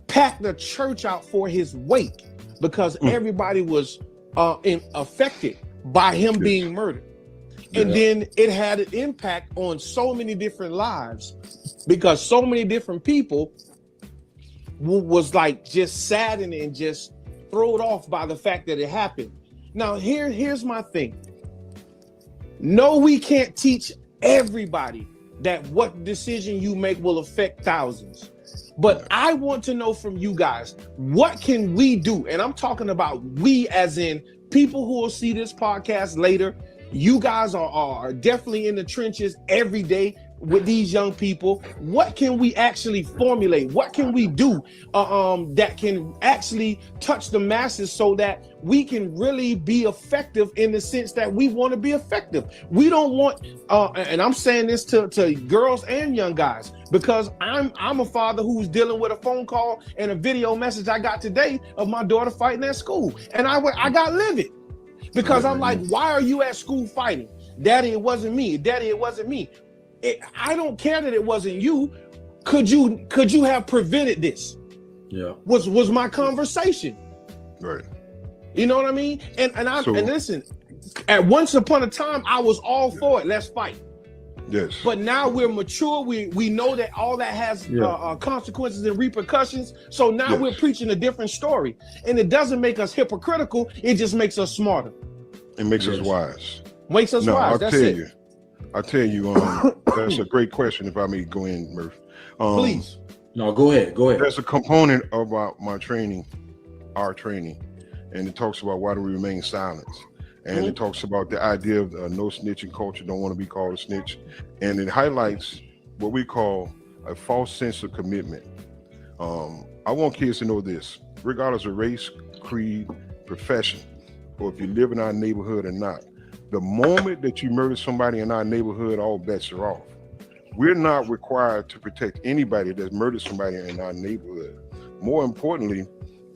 Speaker 2: packed the church out for his wake because everybody was affected by him being murdered. And then it had an impact on so many different lives because so many different people was like just saddened and just thrown off by the fact that it happened. Now here's my thing. No, we can't teach everybody that what decision you make will affect thousands. But I want to know from you guys, what can we do? And I'm talking about we as in people who will see this podcast later. You guys are definitely in the trenches every day with these young people. What can we actually formulate? What can we do that can actually touch the masses so that we can really be effective in the sense that we want to be effective? We don't want, and I'm saying this to girls and young guys, because I'm a father who's dealing with a phone call and a video message I got today of my daughter fighting at school. And I got livid because I'm like, why are you at school fighting? Daddy, it wasn't me. Daddy, it wasn't me. I don't care that it wasn't you. Could you have prevented this? Yeah, was my conversation.
Speaker 3: Right.
Speaker 2: You know what I mean? And listen, at once upon a time, I was all for it. Let's fight.
Speaker 3: Yes.
Speaker 2: But now we're mature. We know that all that has consequences and repercussions. So now we're preaching a different story, and it doesn't make us hypocritical. It just makes us smarter.
Speaker 3: It makes us wise.
Speaker 2: Makes us wise. That's it.
Speaker 3: I'll tell you, that's a great question. If I may go in, Murph.
Speaker 2: Please.
Speaker 4: No, go ahead.
Speaker 3: There's a component about my training, our training, and it talks about why do we remain silent. And it talks about the idea of no snitching culture, don't want to be called a snitch. And it highlights what we call a false sense of commitment. I want kids to know this, regardless of race, creed, profession, or if you live in our neighborhood or not. The moment that you murder somebody in our neighborhood, all bets are off. We're not required to protect anybody that's murdered somebody in our neighborhood. More importantly,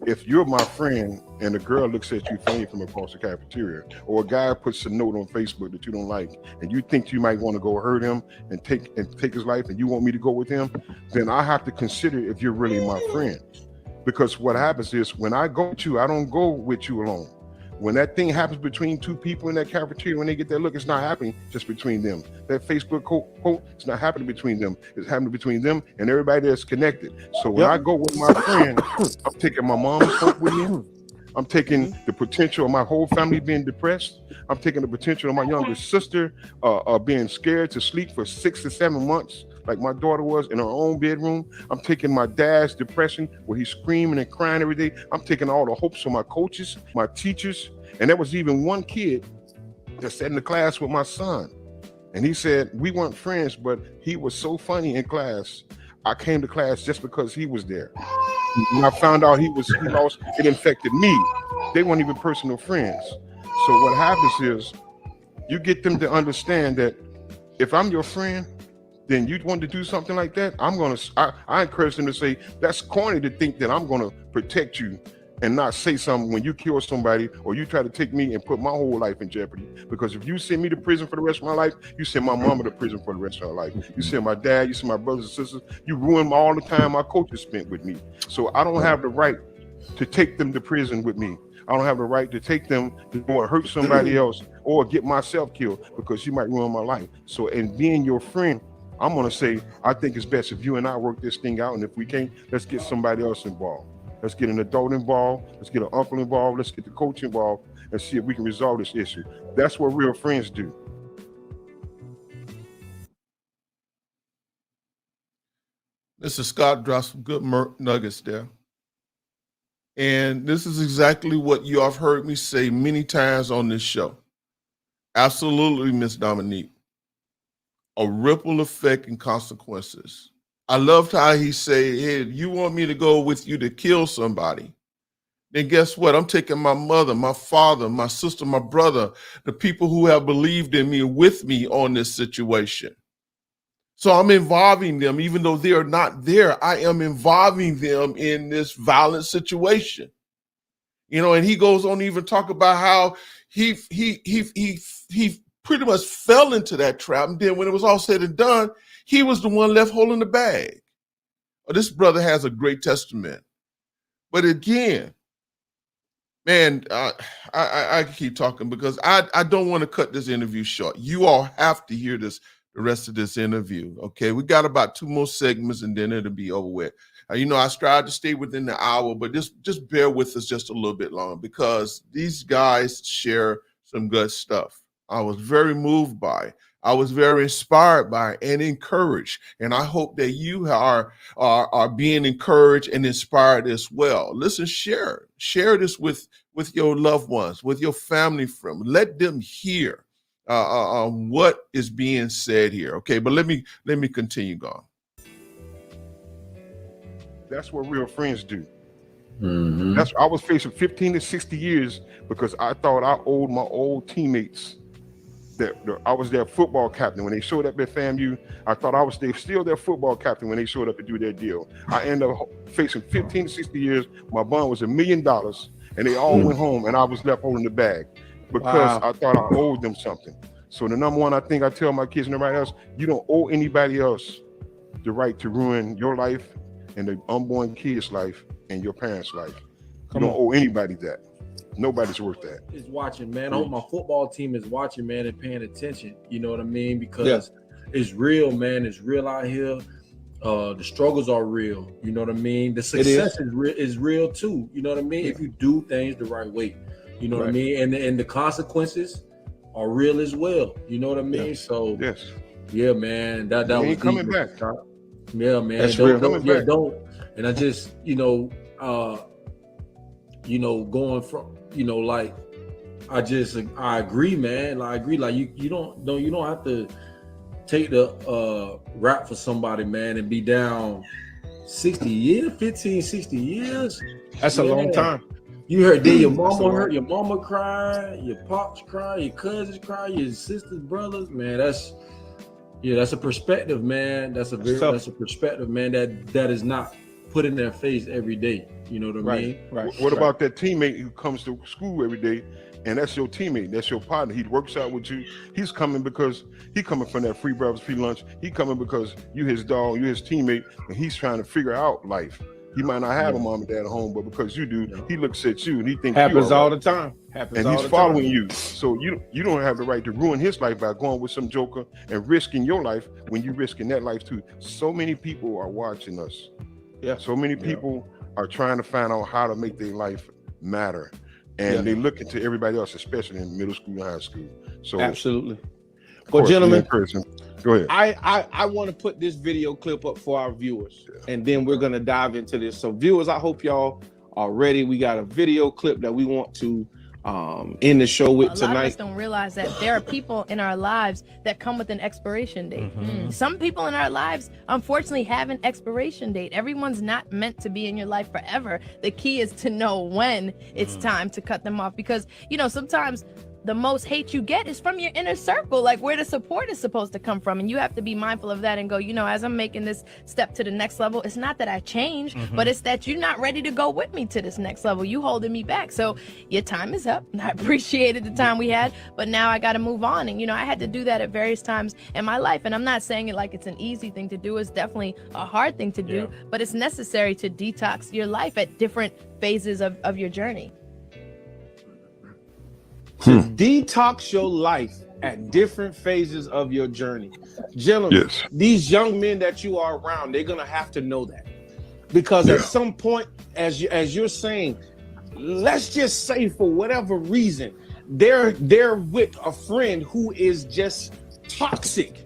Speaker 3: if you're my friend and a girl looks at you funny from across the cafeteria, or a guy puts a note on Facebook that you don't like, and you think you might want to go hurt him and take his life, and you want me to go with him, then I have to consider if you're really my friend. Because what happens is when I go with you, I don't go with you alone. When that thing happens between two people in that cafeteria, when they get that look, it's not happening just between them. That Facebook quote, it's not happening between them. It's happening between them and everybody that's connected. So when I go with my friend, I'm taking my mom's hope with me. I'm taking the potential of my whole family being depressed. I'm taking the potential of my younger sister being scared to sleep for 6 to 7 months, like my daughter was in her own bedroom. I'm taking my dad's depression where he's screaming and crying every day. I'm taking all the hopes of my coaches, my teachers. And there was even one kid that sat in the class with my son. And he said, we weren't friends, but he was so funny in class. I came to class just because he was there. When I found out he lost, it infected me. They weren't even personal friends. So what happens is you get them to understand that if I'm your friend, then you want to do something like that, I encourage them to say, that's corny to think that I'm gonna protect you and not say something when you kill somebody or you try to take me and put my whole life in jeopardy. Because if you send me to prison for the rest of my life, you send my mama to prison for the rest of her life. You send my dad, you send my brothers and sisters, you ruin all the time my coaches spent with me. So I don't have the right to take them to prison with me. I don't have the right to take them to go and hurt somebody else or get myself killed because you might ruin my life. So in being your friend, I'm gonna say, I think it's best if you and I work this thing out, and if we can't, let's get somebody else involved. Let's get an adult involved. Let's get an uncle involved. Let's get the coach involved and see if we can resolve this issue. That's what real friends do.
Speaker 1: Mr. Scott dropped some good nuggets there. And this is exactly what you have heard me say many times on this show. Absolutely, Miss Dominique. A ripple effect and consequences. I loved how he said, hey, if you want me to go with you to kill somebody, then guess what? I'm taking my mother, my father, my sister, my brother, the people who have believed in me with me on this situation. So I'm involving them, even though they are not there. I am involving them in this violent situation. You know, and he goes on to even talk about how he pretty much fell into that trap. And then when it was all said and done, he was the one left holding the bag. Oh, this brother has a great testament. But again, man, I keep talking because I don't want to cut this interview short. You all have to hear the rest of this interview, okay? We got about 2 more segments and then it'll be over with. You know, I strive to stay within the hour, but just bear with us just a little bit longer because these guys share some good stuff. I was very moved by it. I was very inspired by it and encouraged. And I hope that you are being encouraged and inspired as well. Listen, share this with your loved ones, with your family friends. Let them hear what is being said here. Okay, but let me continue going.
Speaker 3: That's what real friends do.
Speaker 4: Mm-hmm.
Speaker 3: I was facing 15 to 60 years because I thought I owed my old teammates that I was their football captain. When they showed up at FAMU, I thought I was still their football captain when they showed up to do their deal. I ended up facing 15 to 60 years. My bond was $1 million and they all went home and I was left holding the bag because I thought I owed them something. So the number one, I think I tell my kids and everybody else, you don't owe anybody else the right to ruin your life and the unborn kid's life and your parents' life. You don't owe anybody that. Nobody's worth that.
Speaker 4: Is watching, man. I hope my football team is watching, man, and paying attention. You know what I mean? Because it's real, man. It's real out here. The struggles are real. You know what I mean? The success is real too. You know what I mean? If you do things the right way. You know what I mean? And the consequences are real as well. You know what I mean? So yeah, man. That was
Speaker 3: ain't coming back.
Speaker 4: Yeah, man.
Speaker 3: That's real.
Speaker 4: Don't. And I just, going from, like, I agree, man. I agree. Like you don't have to take the rap for somebody, man, and be down 60 years, 15, 60 years.
Speaker 2: That's a long time.
Speaker 4: You heard your mama cry, your pops cry, your cousins cry, your sisters, brothers, man. That's a perspective, man. That's a perspective, man, that is not put in their face every day. You know what I mean?
Speaker 3: Right. What about that teammate who comes to school every day and that's your teammate, that's your partner. He works out with you. He's coming because he coming from that free breakfast, free lunch. He coming because you his dog, you his teammate, and he's trying to figure out life. He might not have a mom and dad at home, but because you do, he looks at you and he thinks
Speaker 2: happens all the time.
Speaker 3: And he's following you. So you don't have the right to ruin his life by going with some joker and risking your life when you're risking that life too. So many people are watching us.
Speaker 2: Yeah.
Speaker 3: So many people are trying to find out how to make their life matter. And they look into everybody else, especially in middle school and high school. So
Speaker 2: absolutely. Well, gentlemen,
Speaker 3: go ahead.
Speaker 2: I want to put this video clip up for our viewers, and then we're going to dive into this. So viewers, I hope y'all are ready. We got a video clip that we want to end the show with tonight.
Speaker 5: A lot of us don't realize that there are people in our lives that come with an expiration date. Some people in our lives, unfortunately, have an expiration date. Everyone's not meant to be in your life forever. The key is to know when it's time to cut them off, because, sometimes the most hate you get is from your inner circle, like where the support is supposed to come from. And you have to be mindful of that and go, as I'm making this step to the next level, it's not that I change, but it's that you're not ready to go with me to this next level. You holding me back. So your time is up. I appreciated the time we had, but now I got to move on. And, I had to do that at various times in my life. And I'm not saying it like it's an easy thing to do. It's definitely a hard thing to do, but it's necessary to detox your life at different phases of your journey.
Speaker 2: To detox your life at different phases of your journey. Gentlemen, these young men that you are around, they're going to have to know that. Because at some point, as you're saying, let's just say for whatever reason, they're with a friend who is just toxic.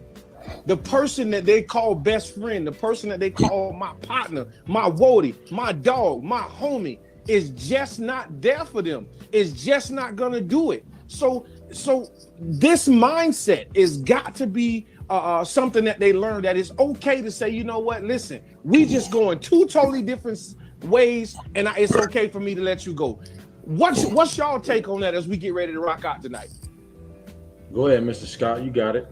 Speaker 2: The person that they call best friend, the person that they call my partner, my woody, my dog, my homie, is just not there for them. Is just not gonna do it. So this mindset is got to be something that they learn, that it's okay to say, you know what, listen, we just going two totally different ways, and it's okay for me to let you go. What's y'all take on that as we get ready to rock out tonight?
Speaker 4: Go ahead, Mr. Scott, you got it.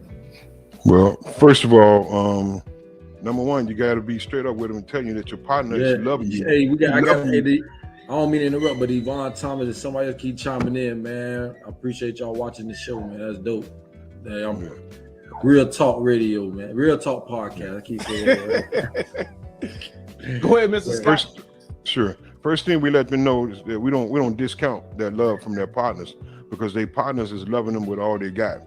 Speaker 3: Well, first of all, number one, you got to be straight up with them and tell you that your partner is loving you.
Speaker 4: Hey, I don't mean to interrupt, but Yvonne Thomas and somebody else keep chiming in, man. I appreciate y'all watching the show, man. That's dope. Hey, I'm Real Talk Radio, man. Real Talk Podcast. I keep saying that.
Speaker 2: Go ahead, Mr. Scott.
Speaker 3: First thing we let them know is that we don't discount that love from their partners, because their partners is loving them with all they got.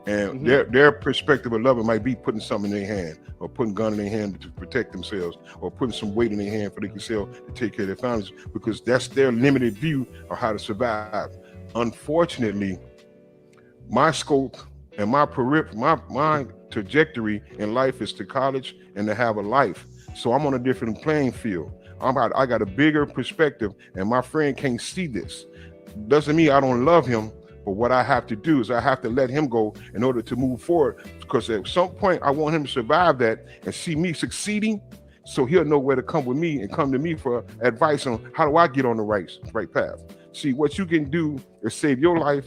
Speaker 3: And their perspective of loving might be putting something in their hand, or putting a gun in their hand to protect themselves, or putting some weight in their hand for they can sell to take care of their families, because that's their limited view of how to survive. Unfortunately, my scope and my trajectory in life is to college and to have a life. So I'm on a different playing field. I got a bigger perspective, and my friend can't see this. Doesn't mean I don't love him. But what I have to do is I have to let him go in order to move forward, because at some point I want him to survive that and see me succeeding, so he'll know where to come with me and come to me for advice on how do I get on the right path. See, what you can do is save your life,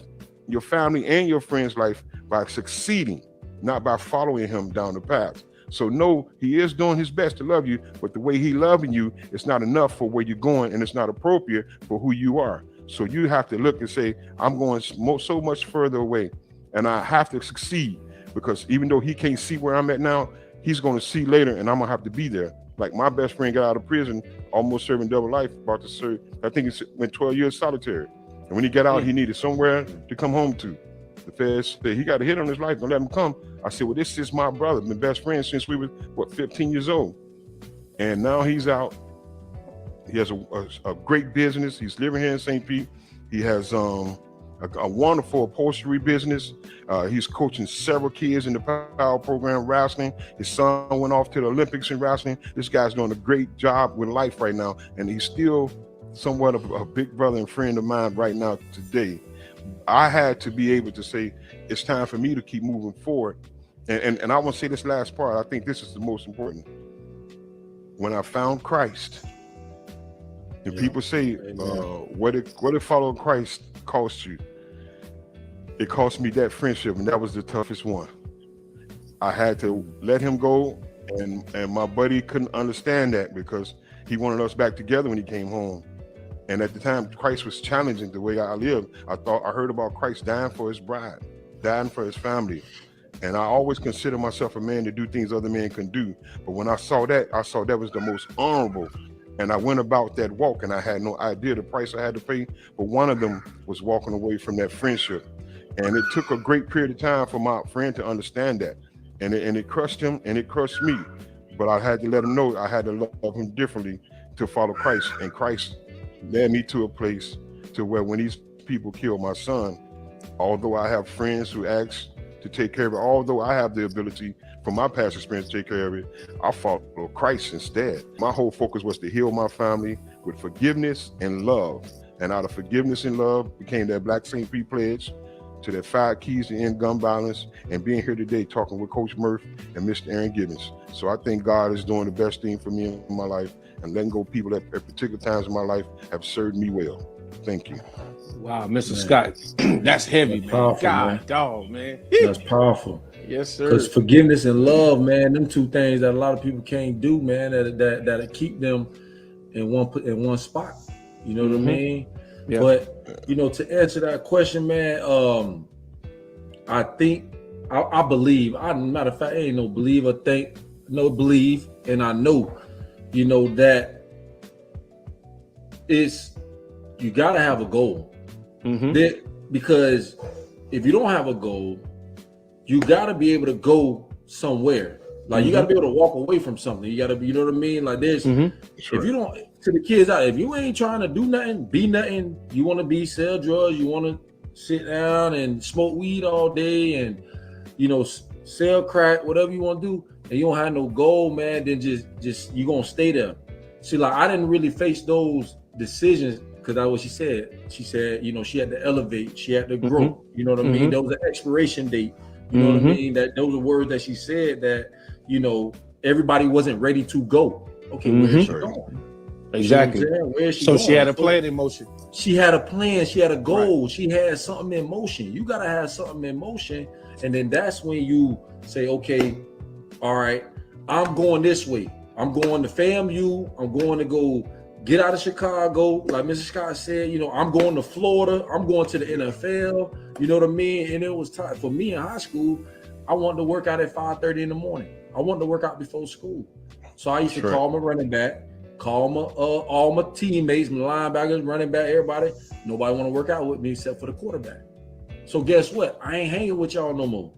Speaker 3: your family, and your friend's life by succeeding, not by following him down the path. So no, he is doing his best to love you, but the way he loving you is not enough for where you're going, and it's not appropriate for who you are. So you have to look and say, I'm going so much further away, and I have to succeed, because even though he can't see where I'm at now, he's going to see later, and I'm going to have to be there. Like my best friend got out of prison, almost serving double life, about to serve, I think he went 12 years solitary. And when he got out, he needed somewhere to come home to. The feds said he got a hit on his life, don't let him come. I said, well, this is my brother, my best friend since we were, 15 years old. And now he's out. He has a great business. He's living here in St. Pete. He has a wonderful upholstery business. He's coaching several kids in the power program wrestling. His son went off to the Olympics in wrestling. This guy's doing a great job with life right now, and he's still somewhat of a big brother and friend of mine right now today. I had to be able to say, it's time for me to keep moving forward. And I want to say this last part. I think this is the most important. When I found Christ, and people say, what did following Christ cost you? It cost me that friendship, and that was the toughest one. I had to let him go, and my buddy couldn't understand that, because he wanted us back together when he came home. And at the time, Christ was challenging the way I lived. I heard about Christ dying for his bride, dying for his family. And I always consider myself a man to do things other men can do. But when I saw that was the most honorable. And I went about that walk, and I had no idea the price I had to pay. But one of them was walking away from that friendship. And it took a great period of time for my friend to understand that. And it crushed him, and it crushed me. But I had to let him know I had to love him differently to follow Christ. And Christ led me to a place to where when these people killed my son, although I have friends who ask to take care of it, although I have the ability from my past experience to take care of it, I followed Christ instead. My whole focus was to heal my family with forgiveness and love. And out of forgiveness and love became that Black St. Pete pledge to that 5 keys to end gun violence, and being here today talking with Coach Murph and Mr. Aaron Gibbons. So I think God is doing the best thing for me in my life, and letting go people that at particular times in my life have served me well. Thank you.
Speaker 2: Wow, Mr.
Speaker 4: Man.
Speaker 2: Scott, that's heavy,
Speaker 4: That's
Speaker 2: man.
Speaker 4: powerful,
Speaker 2: God,
Speaker 4: man.
Speaker 2: dog, man.
Speaker 4: That's powerful.
Speaker 2: Yes, sir.
Speaker 4: Because forgiveness and love, man, them two things that a lot of people can't do, man, that keep them in one spot. You know what I mean?
Speaker 2: Yeah.
Speaker 4: But you know, to answer that question, man, I think I believe. Matter of fact, I ain't no believe or think, no believe, and I know, you know, that you gotta have a goal. Because if you don't have a goal, you got to be able to go somewhere. Like you got to be able to walk away from something. You got to be, you know what I mean? Like this, if you don't, to the kids out, if you ain't trying to do nothing, be nothing, you want to sell drugs, you want to sit down and smoke weed all day and, you know, sell crack, whatever you want to do, and you don't have no goal, man, then just you going to stay there. See, like I didn't really face those decisions because that's what she said. She said, you know, she had to elevate, she had to grow. You know what I mean? There was an expiration date. You know what I mean? That those are words that she said that, you know, everybody wasn't ready to go. Okay, where is she going?
Speaker 2: Exactly.
Speaker 4: You know where is she
Speaker 2: so
Speaker 4: going?
Speaker 2: she had a plan in motion.
Speaker 4: She had a plan. She had a goal. She had something in motion. You got to have something in motion. And then that's when you say, okay, all right, I'm going this way. I'm going to FAMU. I'm going to go get out of Chicago. Like Mr. Scott said, you know, I'm going to Florida. I'm going to the NFL. You know what I mean? And it was time for me in high school. I wanted to work out at 5:30 in the morning. I wanted to work out before school. So I used to call my running back, call my all my teammates, my linebackers, running back, everybody. Nobody want to work out with me except for the quarterback. So guess what? I ain't hanging with y'all no more.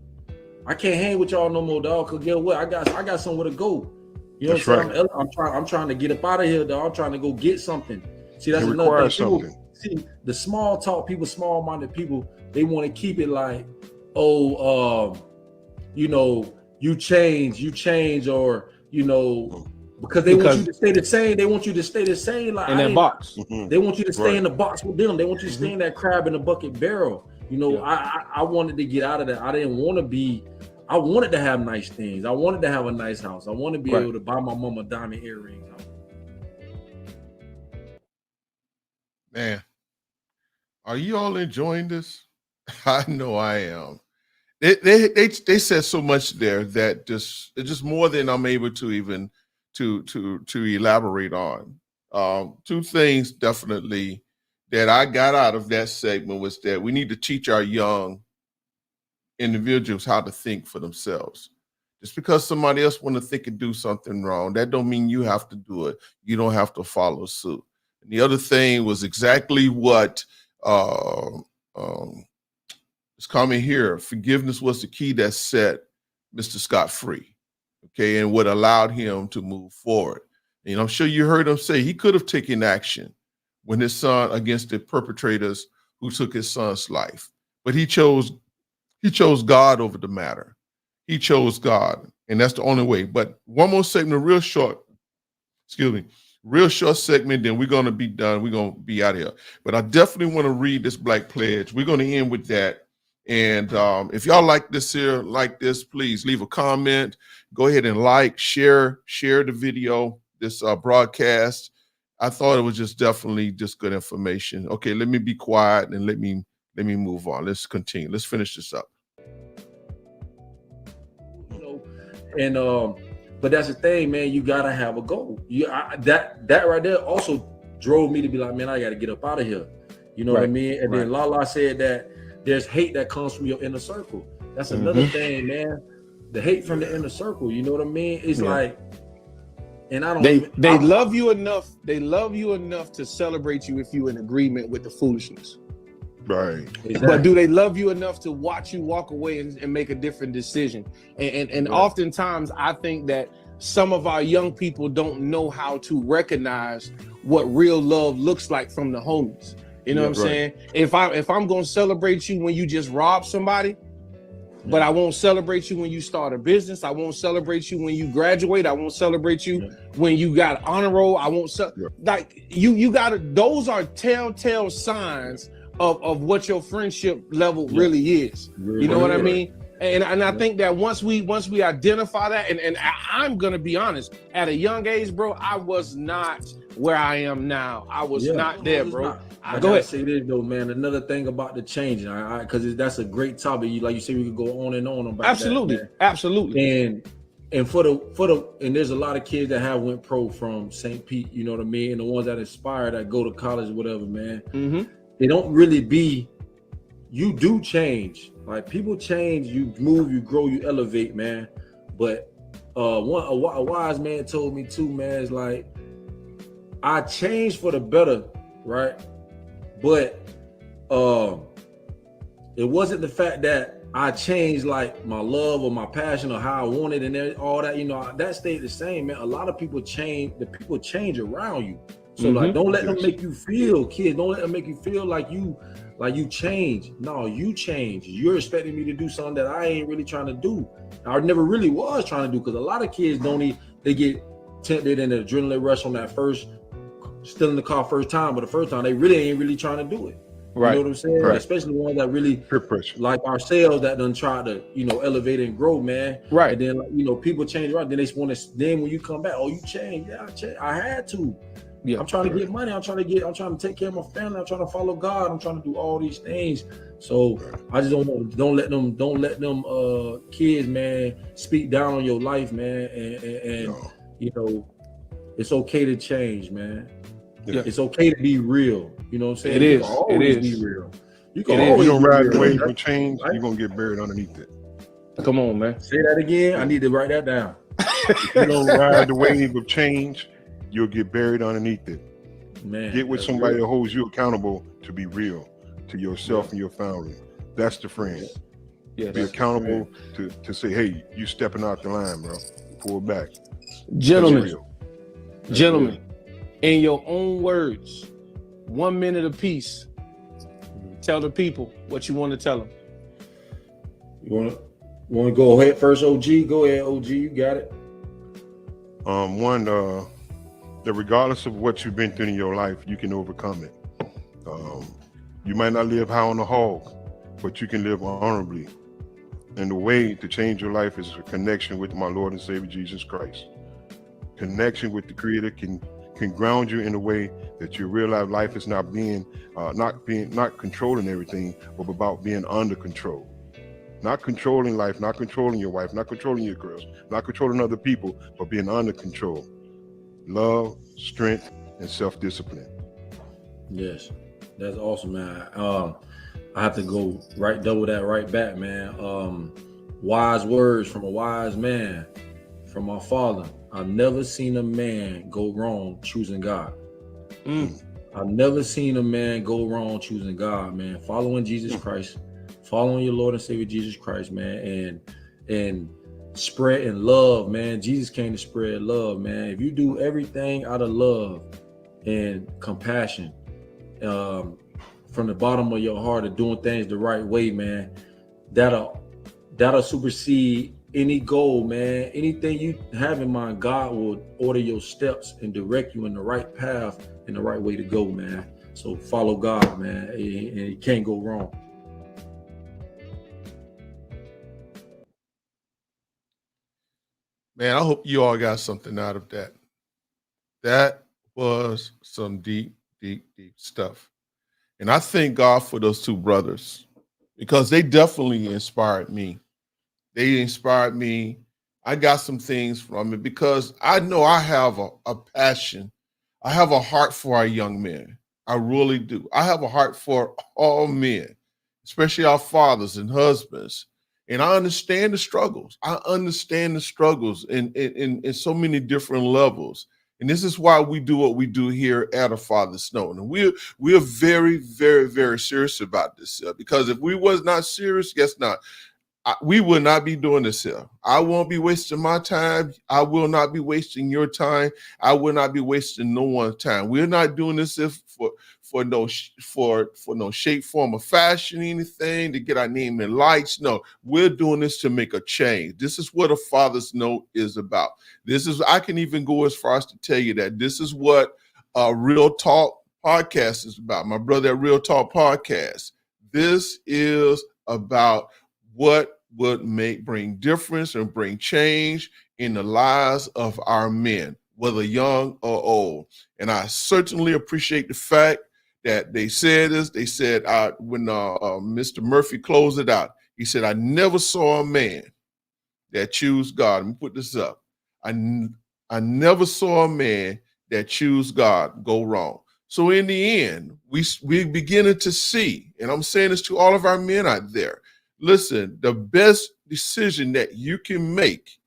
Speaker 4: I can't hang with y'all no more, dog. Cause guess what? I got somewhere to go. You know what I'm saying? I'm trying to get up out of here, dog. I'm trying to go get something. See, that's another thing. People, see, the small talk people, small-minded people, they want to keep it like, you know, you change, or you know, because they want you to stay the same. They want you to stay the same, like
Speaker 2: in that box.
Speaker 4: They want you to stay in the box with them. They want you to stay in that crab in the bucket barrel. You know, I wanted to get out of that. I didn't want to be. I wanted to have nice things. I wanted to have a nice house. I want to be able to buy my mama diamond earrings.
Speaker 1: Man, are you all enjoying this? I know I am. They said so much there that it's just more than I'm able to even to elaborate on. Two things definitely that I got out of that segment was that we need to teach our young individuals how to think for themselves. Just because somebody else want to think and do something wrong, that don't mean you have to do it. You don't have to follow suit. And the other thing was exactly what is coming here. Forgiveness was the key that set Mr. Scott free, okay, and what allowed him to move forward. And I'm sure you heard him say he could have taken action when his son against the perpetrators who took his son's life, but he chose God over the matter. He chose God, and that's the only way. But one more segment, real short segment, then we're going to be done. We're going to be out of here. But I definitely want to read this Black Pledge. We're going to end with that. And if y'all like this, please leave a comment. Go ahead and share the video, this broadcast. I thought it was just definitely just good information. Okay, let me be quiet and let me move on. Let's continue. Let's finish this up.
Speaker 4: You know, and but that's the thing, man. You gotta have a goal. That right there also drove me to be like, man, I gotta get up out of here. You know what I mean? And then Lala said that there's hate that comes from your inner circle. That's another thing, man. The hate from the inner circle. You know what I mean? It's like, and I don't.
Speaker 2: They love you enough. They love you enough to celebrate you if you're in agreement with the foolishness.
Speaker 3: Right.
Speaker 4: Exactly.
Speaker 2: But do they love you enough to watch you walk away and make a different decision? And oftentimes I think that some of our young people don't know how to recognize what real love looks like from the homies. You know what I'm saying? If I'm going to celebrate you when you just rob somebody, but I won't celebrate you when you start a business. I won't celebrate you when you graduate. I won't celebrate you when you got honor roll. I won't like you got to. Those are telltale signs of what your friendship level really is. You know what I mean? And I think that once we identify that, and I'm gonna be honest, at a young age, bro, I was not where I am now. I was not there, bro.
Speaker 4: I gotta say this though, man. Another thing about the changing, because that's a great topic. Like you say, we could go on and on about
Speaker 2: absolutely,
Speaker 4: that,
Speaker 2: absolutely.
Speaker 4: And for the and there's a lot of kids that have went pro from St. Pete, you know what I mean, and the ones that inspire that go to college, whatever, man.
Speaker 2: Mm-hmm.
Speaker 4: They don't really be. You do change. Like people change, you move, you grow, you elevate, man. But a wise man told me too, man. It's like I changed for the better, right? But it wasn't the fact that I changed like my love or my passion or how I wanted and all that. You know, that stayed the same, man. A lot of people change. The people change around you. So like, don't let them make you feel, kids. Don't let them make you feel like you change. No, you change. You're expecting me to do something that I ain't really trying to do. I never really was trying to do, because a lot of kids they get tempted in the adrenaline rush on that first, still in the car first time, but the first time they really ain't really trying to do it.
Speaker 2: Right.
Speaker 4: You know what I'm saying?
Speaker 3: Right.
Speaker 4: Especially ones that really like ourselves that done try to, elevate and grow, man.
Speaker 2: Right.
Speaker 4: And then, people change, right? Then they want to, then when you come back, oh, you changed. Yeah, I changed. I had to. Yeah, I'm trying to get money. I'm trying to take care of my family. I'm trying to follow God. I'm trying to do all these things. So I just don't let them kids, man, speak down on your life, man. And it's okay to change, man. Yeah. It's okay to be real. You know what I'm saying?
Speaker 2: It is.
Speaker 4: You can always be real. You can
Speaker 3: always
Speaker 4: always
Speaker 3: ride
Speaker 4: be
Speaker 3: the
Speaker 4: real.
Speaker 3: wave of change, you're gonna get buried underneath it.
Speaker 2: Come on, man.
Speaker 4: Say that again. I need to write that down.
Speaker 3: If you don't ride the wave of change, you'll get buried underneath it.
Speaker 4: Man,
Speaker 3: get with somebody that holds you accountable to be real to yourself and your family. That's the friend.
Speaker 2: Yeah,
Speaker 3: be accountable to say, hey, you stepping out the line, bro. Pull back.
Speaker 2: Gentlemen, in your own words, 1 minute apiece, tell the people what you want to tell them.
Speaker 4: You want to go ahead first, OG? Go ahead, OG. You got it.
Speaker 3: That regardless of what you've been through in your life, you can overcome it. You might not live high on the hog, but you can live honorably. And the way to change your life is a connection with my Lord and Savior Jesus Christ. Connection with the Creator can ground you in a way that you realize life is not controlling everything, but about being under control. Not controlling life, not controlling your wife, not controlling your girls, not controlling other people, but being under control. Love, strength, and self-discipline.
Speaker 4: Yes, that's awesome, man. I have to go double that right back, man. Wise words from a wise man, from my father. I've never seen a man go wrong choosing God. I've never seen a man go wrong choosing God, man. Following Jesus Christ, following your Lord and Savior Jesus Christ, man, and spreading love, man. Jesus came to spread love, man. If you do everything out of love and compassion, from the bottom of your heart of doing things the right way, man, that'll supersede any goal, man. Anything you have in mind, God will order your steps and direct you in the right path and the right way to go, man. So follow God, man, and you can't go wrong.
Speaker 1: Man, I hope you all got something out of that. That was some deep, deep, deep stuff. And I thank God for those two brothers, because they definitely inspired me. They inspired me. I got some things from it, because I know I have a passion. I have a heart for our young men. I really do. I have a heart for all men, especially our fathers and husbands. And I understand the struggles. I understand the struggles in so many different levels. And this is why we do what we do here at A Father Snowden. And we're very, very, very serious about this, because if we was not serious, guess not, we will not be doing this here. I won't be wasting my time. I will not be wasting your time. I will not be wasting no one's time. We're not doing this for no shape, form, or fashion, anything to get our name in lights. No, we're doing this to make a change. This is what A Father's Note is about. I can even go as far as to tell you that this is what Real Talk Podcast is about. My brother at Real Talk Podcast. This is about what would bring difference and bring change in the lives of our men, whether young or old. And I certainly appreciate the fact that they said this. They said when Mr. Murphy closed it out, he said, I never saw a man that choose God. Let me put this up. I never saw a man that choose God go wrong. So in the end, we beginning to see, and I'm saying this to all of our men out there, listen, the best decision that you can make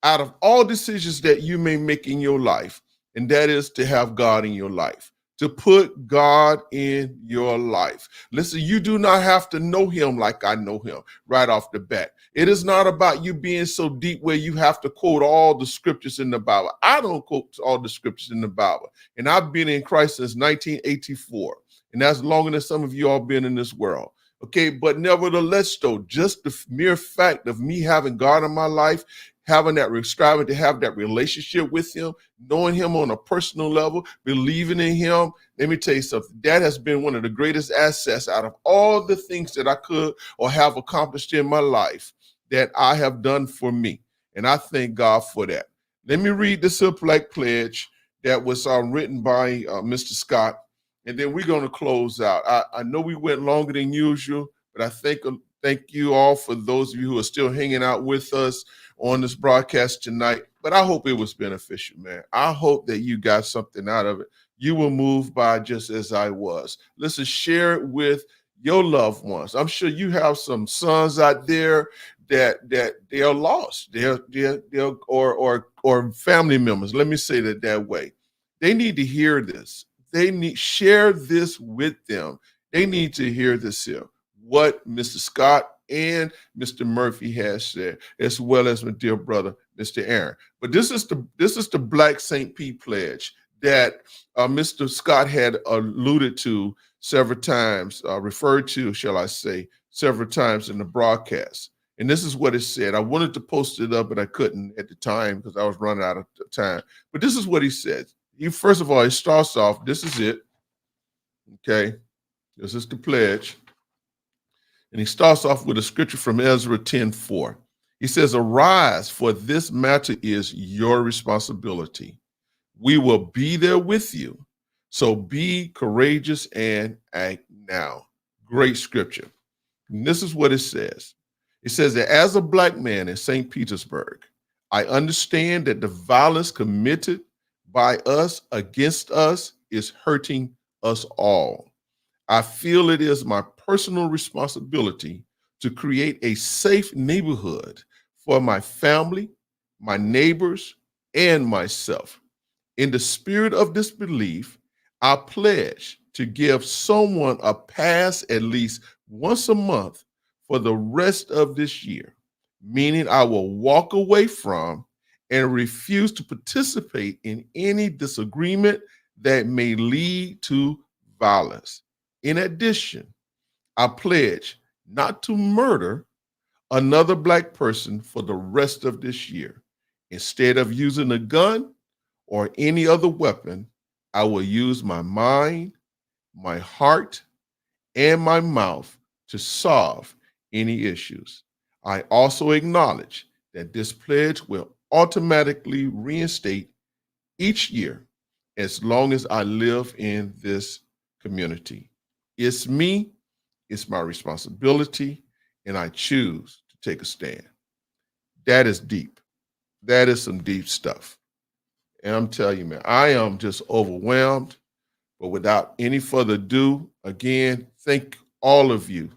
Speaker 1: out of all decisions that you may make in your life, and that is to have God in your life, to put God in your life. Listen, you do not have to know him like I know him right off the bat. It is not about you being so deep where you have to quote all the scriptures in the Bible. I don't quote all the scriptures in the Bible. And I've been in Christ since 1984. And that's longer than some of you all been in this world. Okay, but nevertheless, though, just the mere fact of me having God in my life, having that, striving to have that relationship with him, knowing him on a personal level, believing in him, let me tell you something, that has been one of the greatest assets out of all the things that I could or have accomplished in my life that I have done for me. And I thank God for that. Let me read this Black Pledge that was written by Mr. Scott, and then we're going to close out. I know we went longer than usual, but I thank you all for those of you who are still hanging out with us on this broadcast tonight. But I hope it was beneficial, man. I hope that you got something out of it. You were moved by just as I was. Listen, share it with your loved ones. I'm sure you have some sons out there that they are lost. They're or family members. Let me say that way. They need to hear this. Share this with them. They need to hear this here. What Mr. Scott and Mr. Murphy has said, as well as my dear brother, Mr. Aaron. But this is the Black St. Pete Pledge that Mr. Scott had alluded to several times, referred to, shall I say, several times in the broadcast. And this is what it said. I wanted to post it up, but I couldn't at the time because I was running out of time. But this is what he said. First of all, he starts off, this is it. Okay. This is the pledge. And he starts off with a scripture from Ezra 10:4. He says, arise, for this matter is your responsibility. We will be there with you. So be courageous and act now. Great scripture. And this is what it says. It says that as a Black man in St. Petersburg, I understand that the violence committed by us against us is hurting us all. I feel it is my personal responsibility to create a safe neighborhood for my family, my neighbors, and myself. In the spirit of this belief, I pledge to give someone a pass at least once a month for the rest of this year, meaning I will walk away from and refuse to participate in any disagreement that may lead to violence. In addition, I pledge not to murder another Black person for the rest of this year. Instead of using a gun or any other weapon, I will use my mind, my heart, and my mouth to solve any issues. I also acknowledge that this pledge will automatically reinstate each year as long as I live in this community. It's me, it's my responsibility, and I choose to take a stand. That is deep. That is some deep stuff. And I'm telling you, man, I am just overwhelmed. But without any further ado, again, thank all of you.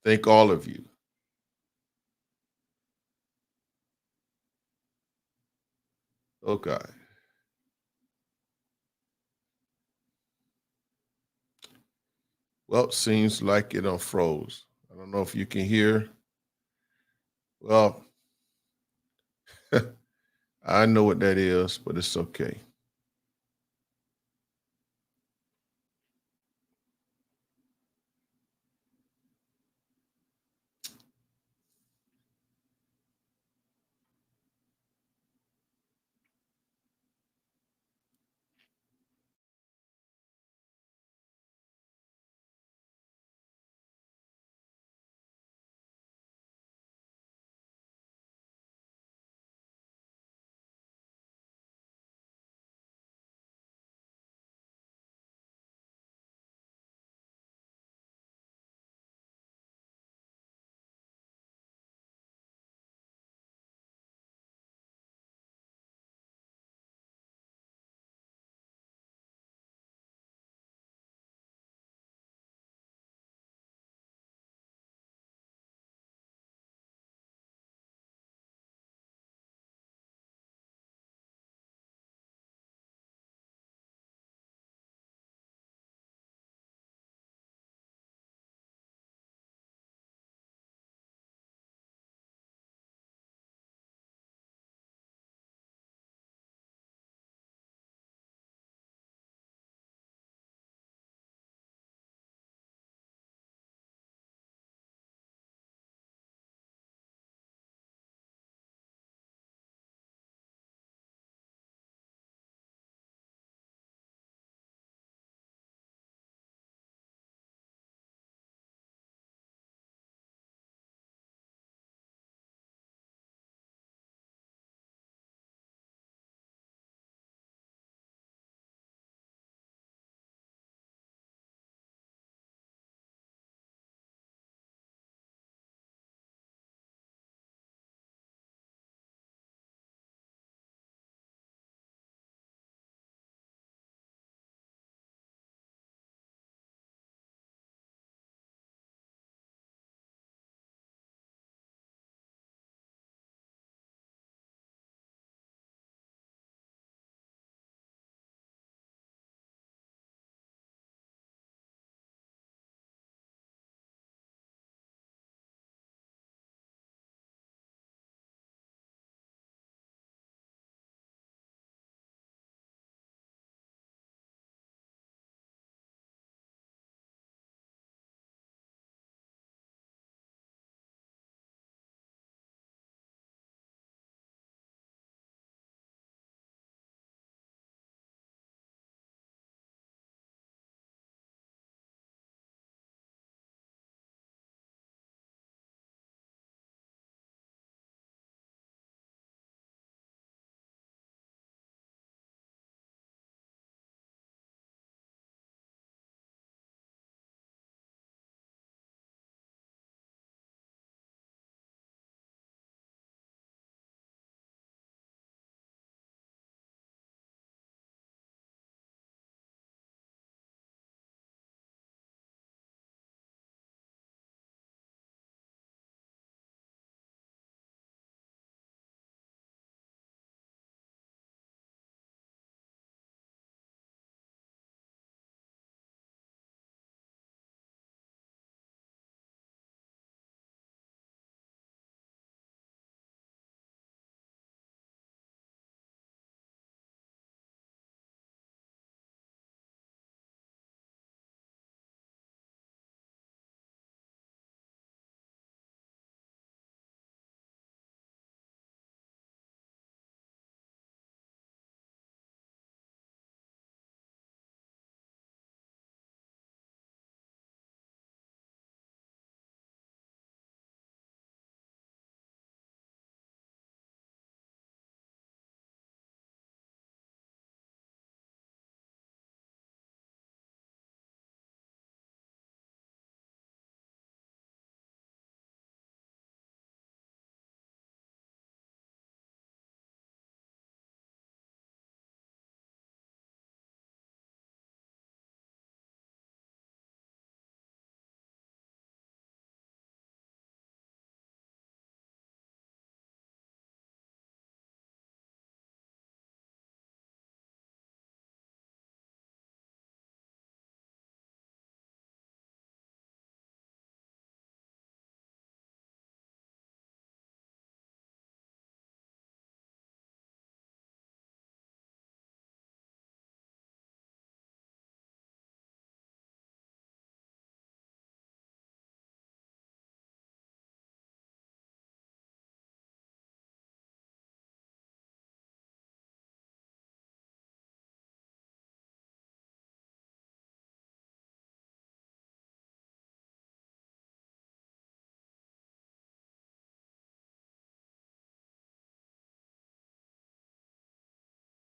Speaker 1: Thank all of you. Okay. Well, it seems like it unfroze. I don't know if you can hear. Well, I know what that is, but it's okay.